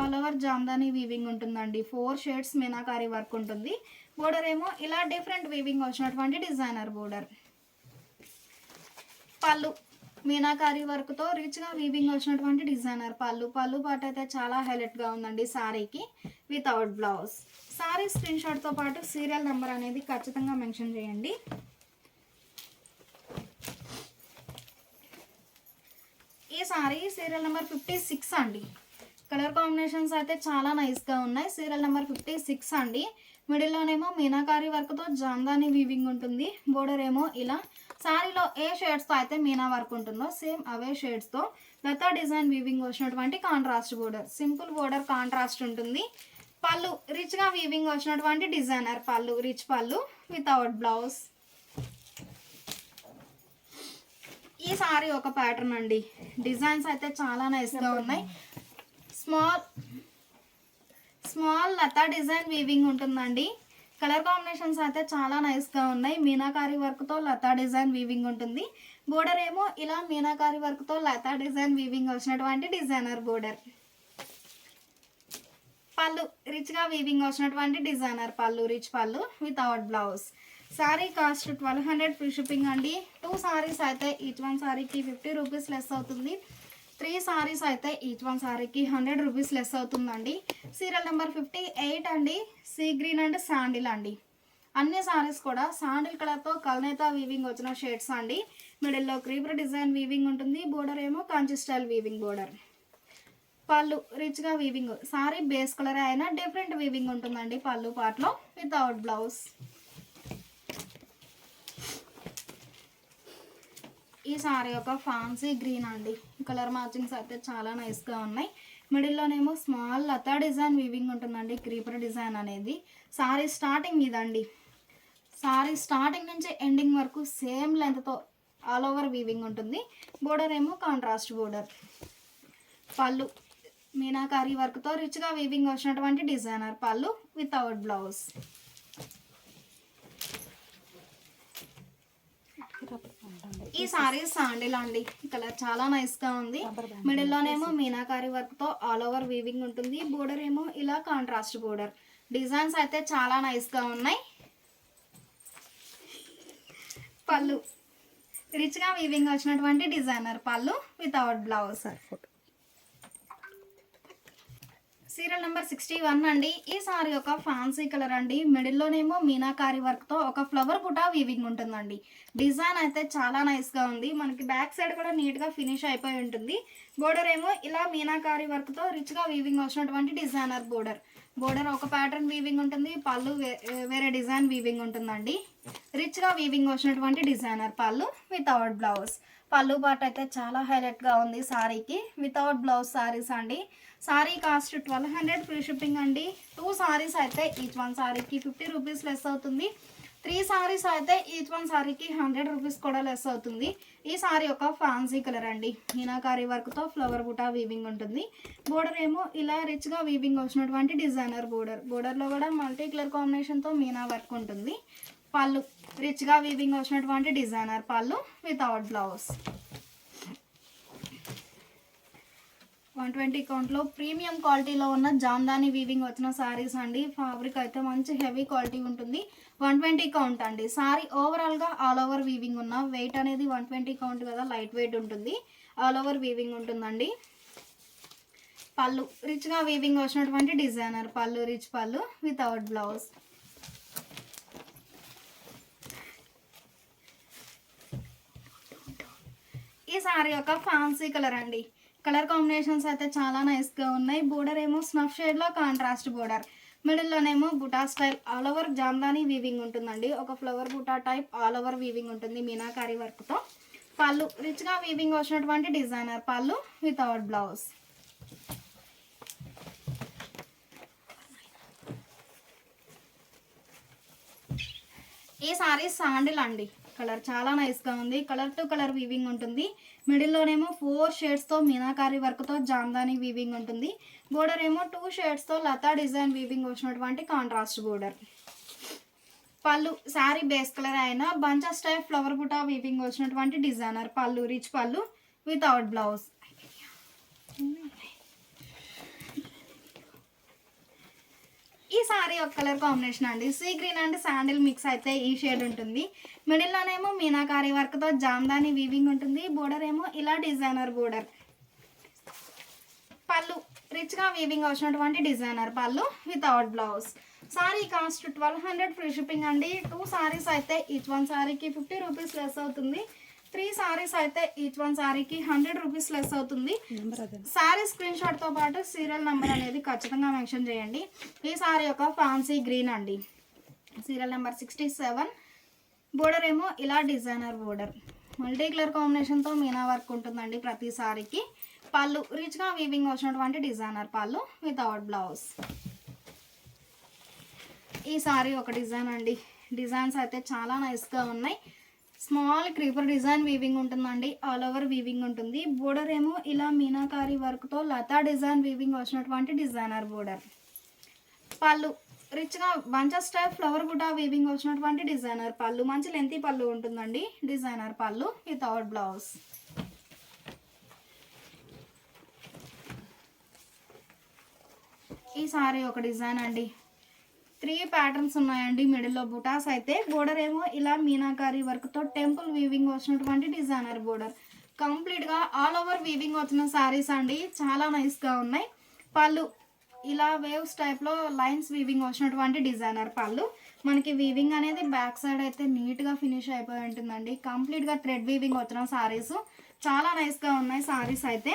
ఆల్ ఓవర్ జామ్దాని వీవింగ్ ఉంటుందండి. 4 షేడ్స్ మీనాకారీ వర్క్ ఉంటుంది. బోర్డర్ ఏమో ఇలా డిఫరెంట్ వీవింగ్ వచ్చినటువంటి డిజైనర్ బోర్డర్. పళ్ళు మీనాకారీ వర్క్తో రిచ్గా వీవింగ్ వచ్చినటువంటి డిజైనర్ పళ్ళు. పళ్ళు పాటు అయితే చాలా హైలైట్గా ఉందండి సారీకి. Without blouse. సారీ స్క్రీన్ షాట్తో పాటు సీరియల్ నెంబర్ అనేది ఖచ్చితంగా మెన్షన్ చేయండి. ఈ సారీ సీరియల్ నెంబర్ 56 అండి. కలర్ కాంబినేషన్స్ అయితే చాలా నైస్గా ఉన్నాయి. సీరియల్ నెంబర్ 56 అండి. మిడిల్లోనేమో మీనాకారీ వర్క్తో జామ్దాని వీవింగ్ ఉంటుంది. బోర్డర్ ఏమో ఇలా సారీలో ఏ షేడ్స్తో అయితే మీనా వర్క్ ఉంటుందో సేమ్ అవే షేడ్స్తో లతా డిజైన్ వీవింగ్ వచ్చినటువంటి contrast border. Simple border contrast ఉంటుంది. పళ్ళు రిచ్గా వీవింగ్ వచ్చినటువంటి డిజైనర్ పళ్ళు, రిచ్ పళ్ళు. Without blouse. ఈ సారీ ఒక ప్యాటర్న్ అండి. డిజైన్స్ అయితే చాలా నైస్గా ఉన్నాయి. స్మాల్ లతా డిజైన్ వీవింగ్ ఉంటుందండి. కలర్ కాంబినేషన్స్ అయితే చాలా నైస్గా ఉన్నాయి. మీనాకారీ వర్క్తో లతా డిజైన్ వీవింగ్ ఉంటుంది. బోర్డర్ ఏమో ఇలా మీనాకారీ వర్క్తో లతా డిజైన్ వీవింగ్ వచ్చినటువంటి డిజైనర్ బోర్డర్. పళ్ళు రిచ్గా వీవింగ్ వచ్చినటువంటి డిజైనర్ పళ్ళు, రిచ్ పళ్ళు. Without blouse. Sorry cost 1200 free shipping అండి. 2 సారీస్ అయితే ఈచ్ వన్ సారీకి 50 రూపీస్ లెస్ అవుతుంది. 3 సారీస్ అయితే ఈచ్ వన్ సారీకి 100 రూపీస్ లెస్ అవుతుందండి. సీరియల్ నెంబర్ 58 అండి. సీ గ్రీన్ అండ్ శాండిల్ అండి. అన్ని సారీస్ కూడా శాండిల్ కలర్తో కల్నేతా వీవింగ్ వచ్చిన షేడ్స్ అండి. మిడిల్లో క్రీపర్ డిజైన్ వీవింగ్ ఉంటుంది. బోర్డర్ ఏమో కాంచి స్టైల్ వీవింగ్ బోర్డర్. పళ్ళు రిచ్గా వీవింగ్. సారీ బేస్ కలర్ అయినా డిఫరెంట్ వీవింగ్ ఉంటుందండి పళ్ళు పార్ట్లో. Without blouse. ఈ సారీ ఒక ఫ్యాన్సీ గ్రీన్ అండి. కలర్ మ్యాచింగ్స్ అయితే చాలా నైస్గా ఉన్నాయి. మిడిల్లోనేమో స్మాల్ లతా డిజైన్ వీవింగ్ ఉంటుందండి. క్రీపర్ డిజైన్ అనేది సారీ స్టార్టింగ్ ఇదండి. సారీ స్టార్టింగ్ నుంచి ఎండింగ్ వరకు సేమ్ లెంత్తో ఆల్ ఓవర్ వీవింగ్ ఉంటుంది. బోర్డర్ ఏమో కాంట్రాస్ట్ బోర్డర్. పళ్ళు మీనాకారీ వర్క్తో రిచ్గా వీవింగ్ వచ్చినటువంటి డిజైనర్ పళ్ళు. Without blouse. ఈ సారీ శాండిల్ అండి. కలర్ చాలా నైస్గా ఉంది. మిడిల్లోనేమో మీనాకారీ వర్క్తో ఆల్ ఓవర్ వీవింగ్ ఉంటుంది. బోర్డర్ ఏమో ఇలా కాంట్రాస్ట్ బోర్డర్. డిజైన్స్ అయితే చాలా నైస్గా ఉన్నాయి. పళ్ళు రిచ్గా వీవింగ్ వచ్చినటువంటి డిజైనర్ పళ్ళు. Without blouse. సీరియల్ నెంబర్ 61 అండి. ఈ సారీ ఒక ఫ్యాన్సీ కలర్ అండి. మిడిల్లోనేమో మీనాకారి వర్క్తో ఒక ఫ్లవర్ బుటా వీవింగ్ ఉంటుందండి. డిజైన్ అయితే చాలా నైస్గా ఉంది. మనకి బ్యాక్ సైడ్ కూడా నీట్గా ఫినిష్ అయిపోయి ఉంటుంది. బోర్డర్ ఏమో ఇలా మీనాకారి వర్క్తో రిచ్గా వీవింగ్ వచ్చినటువంటి డిజైనర్ బోర్డర్. బోర్డర్ ఒక ప్యాటర్న్ వీవింగ్ ఉంటుంది. పళ్ళు వేరే డిజైన్ వీవింగ్ ఉంటుందండి. రిచ్గా వీవింగ్ వచ్చినటువంటి డిజైనర్ పళ్ళు వితౌట్ బ్లౌజ్. పళ్ళు పార్ట్ అయితే చాలా హైలైట్గా ఉంది సారీకి. వితౌట్ బ్లౌజ్ సారీస్ అండి. సారీ కాస్ట్ 1200 ఫ్రీ షిప్పింగ్ అండి. 2 సారీస్ అయితే ఈచ్ వన్ సారీకి 50 రూపీస్ లెస్ అవుతుంది. 3 సారీస్ అయితే ఈచ్ వన్ సారీకి 100 రూపీస్ కూడా లెస్ అవుతుంది. ఈ సారీ ఒక ఫ్యాన్సీ కలర్ అండి. మీనాకారి వర్క్తో ఫ్లవర్ బుటా వీవింగ్ ఉంటుంది. బోర్డర్ ఏమో ఇలా రిచ్గా వీవింగ్ వచ్చినటువంటి డిజైనర్ బోర్డర్. బోర్డర్లో కూడా మల్టీ కలర్ కాంబినేషన్తో మీనా వర్క్ ఉంటుంది. పళ్ళు రిచ్గా వీవింగ్ వచ్చినటువంటి డిజైనర్ పళ్ళు వితౌట్ బ్లౌజ్. 120 కౌంట్లో ప్రీమియం క్వాలిటీలో ఉన్న జామ్దాని వీవింగ్ వచ్చిన సారీస్ అండి. ఫ్యాబ్రిక్ అయితే మంచి హెవీ క్వాలిటీ ఉంటుంది. 120 కౌంట్ అండి. సారీ ఓవరాల్గా ఆల్ ఓవర్ వీవింగ్ ఉన్న వెయిట్ అనేది 120 కౌంట్ కదా, లైట్ వెయిట్ ఉంటుంది. ఆల్ ఓవర్ వీవింగ్ ఉంటుందండి. పళ్ళు రిచ్గా వీవింగ్ వచ్చినటువంటి డిజైనర్ పళ్ళు, రిచ్ పళ్ళు వితౌట్ బ్లౌజ్. ఈ సారీ ఒక ఫ్యాన్సీ కలర్ అండి. కలర్ కాంబినేషన్స్ అయితే చాలా నైస్గా ఉన్నాయి. బోర్డర్ ఏమో స్నఫ్ షేడ్లో కాంట్రాస్ట్ బోర్డర్. మిడిల్లోనేమో buta style all over jamdani weaving ఉంటుందండి. ఒక flower buta type all over weaving ఉంటుంది మీనాకారి వర్క్తో. పళ్ళు రిచ్గా వీవింగ్ వచ్చినటువంటి డిజైనర్ పళ్ళు వితౌట్ బ్లౌజ్. ఈ సారీ శాండిల్ అండి. కలర్ చాలా నైస్గా ఉంది. కలర్ టు కలర్ వీవింగ్ ఉంటుంది. మిడిల్లోనేమో 4 షేడ్స్తో మీనాకారి వర్క్తో జామ్దాని వీవింగ్ ఉంటుంది. బోర్డర్ ఏమో 2 షేడ్స్తో లతా డిజైన్ వీవింగ్ వచ్చినటువంటి కాంట్రాస్ట్ బోర్డర్. పళ్ళు శారీ బేస్ కలర్ అయినా bunches type flower buta weaving వచ్చినటువంటి డిజైనర్ పళ్ళు, రిచ్ పళ్ళు వితౌట్ బ్లౌజ్. ఈ సారీ ఒక కలర్ కాంబినేషన్ అండి. Sea green and sandal mix అయితే ఈ షేడ్ ఉంటుంది. మిడిల్లోనేమో మీనాకారి వర్క్తో జామ్దాని వీవింగ్ ఉంటుంది. బోర్డర్ ఏమో ఇలా డిజైనర్ బోర్డర్. పళ్ళు రిచ్గా వీవింగ్ వచ్చినటువంటి డిజైనర్ పళ్ళు without blouse. Sorry cost 1200 free shipping అండి. 2 సారీస్ అయితే ఈచ్ వన్ సారీకి 50 రూపీస్ లెస్ అవుతుంది. 3 సారీస్ అయితే ఈచ్ వన్ సారీకి 100 రూపీస్ లెస్ అవుతుంది. సారీ స్క్రీన్ షాట్తో పాటు సీరియల్ నెంబర్ అనేది ఖచ్చితంగా మెన్షన్ చేయండి. ఈ సారీ ఒక ఫ్యాన్సీ గ్రీన్ అండి. Serial number 67. బోర్డర్ ఏమో ఇలా డిజైనర్ బోర్డర్. మల్టీ కలర్ కాంబినేషన్తో మీనా వర్క్ ఉంటుందండి ప్రతి సారీకి. పళ్ళు రిచ్గా వీవింగ్ వచ్చినటువంటి డిజైనర్ పళ్ళు వితౌట్ బ్లౌజ్. ఈ సారీ ఒక డిజైన్ అండి. డిజైన్స్ అయితే చాలా నైస్గా ఉన్నాయి. స్మాల్ క్రీపర్ డిజైన్ వీవింగ్ ఉంటుందండి. ఆల్ ఓవర్ వీవింగ్ ఉంటుంది. బోర్డర్ ఏమో ఇలా మీనాకారి వర్క్తో లతా డిజైన్ వీవింగ్ వచ్చినటువంటి డిజైనర్ బోర్డర్. పళ్ళు రిచ్గా bunches type flower buta weaving వచ్చినటువంటి డిజైనర్ పళ్ళు. మంచి లెంతీ పళ్ళు ఉంటుందండి. డిజైనర్ పళ్ళు వితౌట్ బ్లౌజ్. ఈ సారీ ఒక డిజైన్ అండి. 3 ప్యాటర్న్స్ ఉన్నాయండి. మిడిల్లో బుటాస్ అయితే. బోర్డర్ ఏమో ఇలా మీనాకారి వర్క్తో టెంపుల్ వీవింగ్ వచ్చినటువంటి డిజైనర్ బోర్డర్. కంప్లీట్గా ఆల్ ఓవర్ వీవింగ్ వచ్చిన శారీస్ అండి. చాలా నైస్గా ఉన్నాయి. పళ్ళు ఇలా వేవ్స్ టైప్లో లైన్స్ వీవింగ్ వచ్చినటువంటి డిజైనర్ పళ్ళు. మనకి వీవింగ్ అనేది బ్యాక్ సైడ్ అయితే నీట్గా ఫినిష్ అయిపోయి ఉంటుందండి. కంప్లీట్గా థ్రెడ్ వీవింగ్ వచ్చిన శారీస్ చాలా నైస్గా ఉన్నాయి శారీస్ అయితే.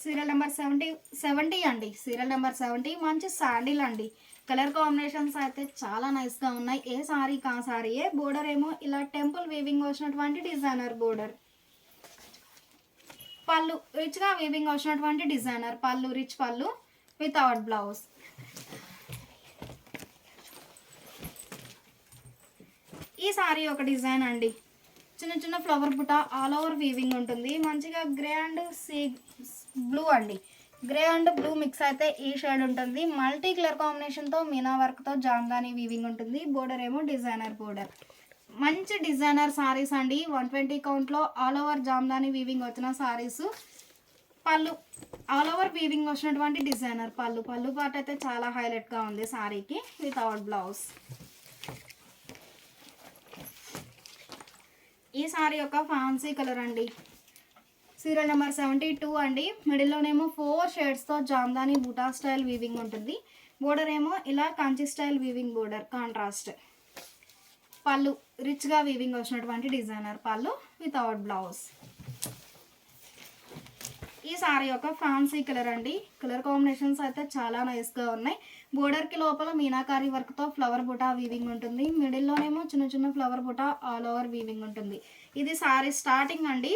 సీరియల్ నెంబర్ 70 అండి. సీరియల్ నెంబర్ 70 మంచి శాండిల్ అండి. కలర్ కాంబినేషన్స్ అయితే చాలా నైస్గా ఉన్నాయి. ఏ సారీ కా సారీయే. బోర్డర్ ఏమో ఇలా టెంపుల్ వీవింగ్ వచ్చినటువంటి డిజైనర్ బోర్డర్. పళ్ళు రిచ్గా వీవింగ్ వచ్చినటువంటి డిజైనర్ పళ్ళు, రిచ్ పళ్ళు వితౌట్ బ్లౌజ్. ఈ సారీ ఒక డిజైన్ అండి. చిన్న చిన్న flower buta all over weaving ఉంటుంది. మంచిగా గ్రే అండ్ సీ బ్లూ అండి. గ్రే అండ్ బ్లూ మిక్స్ అయితే ఈ షేడ్ ఉంటుంది. మల్టీ కలర్ కాంబినేషన్తో మీనా వర్క్తో జామ్దాని వీవింగ్ ఉంటుంది. బోర్డర్ ఏమో డిజైనర్ బోర్డర్. మంచి డిజైనర్ సారీస్ అండి. 120 కౌంట్లో ఆల్ ఓవర్ జామ్దాని వీవింగ్ వచ్చిన సారీస్. పళ్ళు ఆల్ ఓవర్ వీవింగ్ వచ్చినటువంటి డిజైనర్ పళ్ళు. పళ్ళు పార్ట్ అయితే చాలా హైలైట్గా ఉంది సారీకి వితౌట్ బ్లౌజ్. ఈ సారీ ఒక ఫ్యాన్సీ కలర్ అండి. సీరియల్ నెంబర్ 72 అండి. మిడిల్లోనేమో 4 షేడ్స్తో జామ్దాని బూటా స్టైల్ వీవింగ్ ఉంటుంది. బోర్డర్ ఏమో ఇలా Kanchi style weaving border contrast. పళ్ళు రిచ్గా వీవింగ్ వచ్చినటువంటి డిజైనర్ పళ్ళు వితౌట్ బ్లౌజ్. ఈ సారీ యొక్క ఫ్యాన్సీ కలర్ అండి. కలర్ కాంబినేషన్స్ అయితే చాలా నైస్గా ఉన్నాయి. బోర్డర్కి లోపల మీనాకారి వర్క్తో ఫ్లవర్ బుటా వీవింగ్ ఉంటుంది. మిడిల్లోనేమో చిన్న చిన్న flower buta all over weaving ఉంటుంది. ఇది సారీ స్టార్టింగ్ అండి.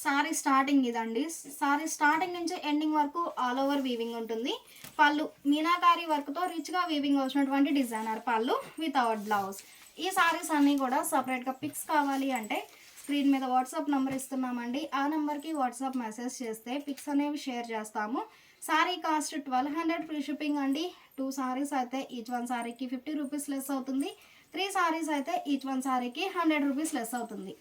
సారీ స్టార్టింగ్ ఇదండి. సారీ స్టార్టింగ్ నుంచి ఎండింగ్ వరకు ఆల్ ఓవర్ వీవింగ్ ఉంటుంది. పళ్ళు మీనాకారి వర్క్తో రిచ్గా వీవింగ్ వచ్చినటువంటి డిజైనర్ పళ్ళు వితౌట్ బ్లౌజ్. ఈ సారీస్ అన్నీ కూడా సపరేట్గా పిక్స్ కావాలి అంటే స్క్రీన్ మీద వాట్సాప్ నెంబర్ ఇస్తున్నామండి. ఆ నెంబర్కి వాట్సాప్ మెసేజ్ చేస్తే పిక్స్ అనేవి షేర్ చేస్తాము. సారీ కాస్ట్ 1200 ఫ్రీ షిప్పింగ్ అండి. 2 సారీస్ అయితే ఈచ్ వన్ సారీకి 50 రూపీస్ లెస్ అవుతుంది. 3 సారీస్ అయితే ఈచ్ వన్ సారీకి 100 రూపీస్ లెస్ అవుతుంది.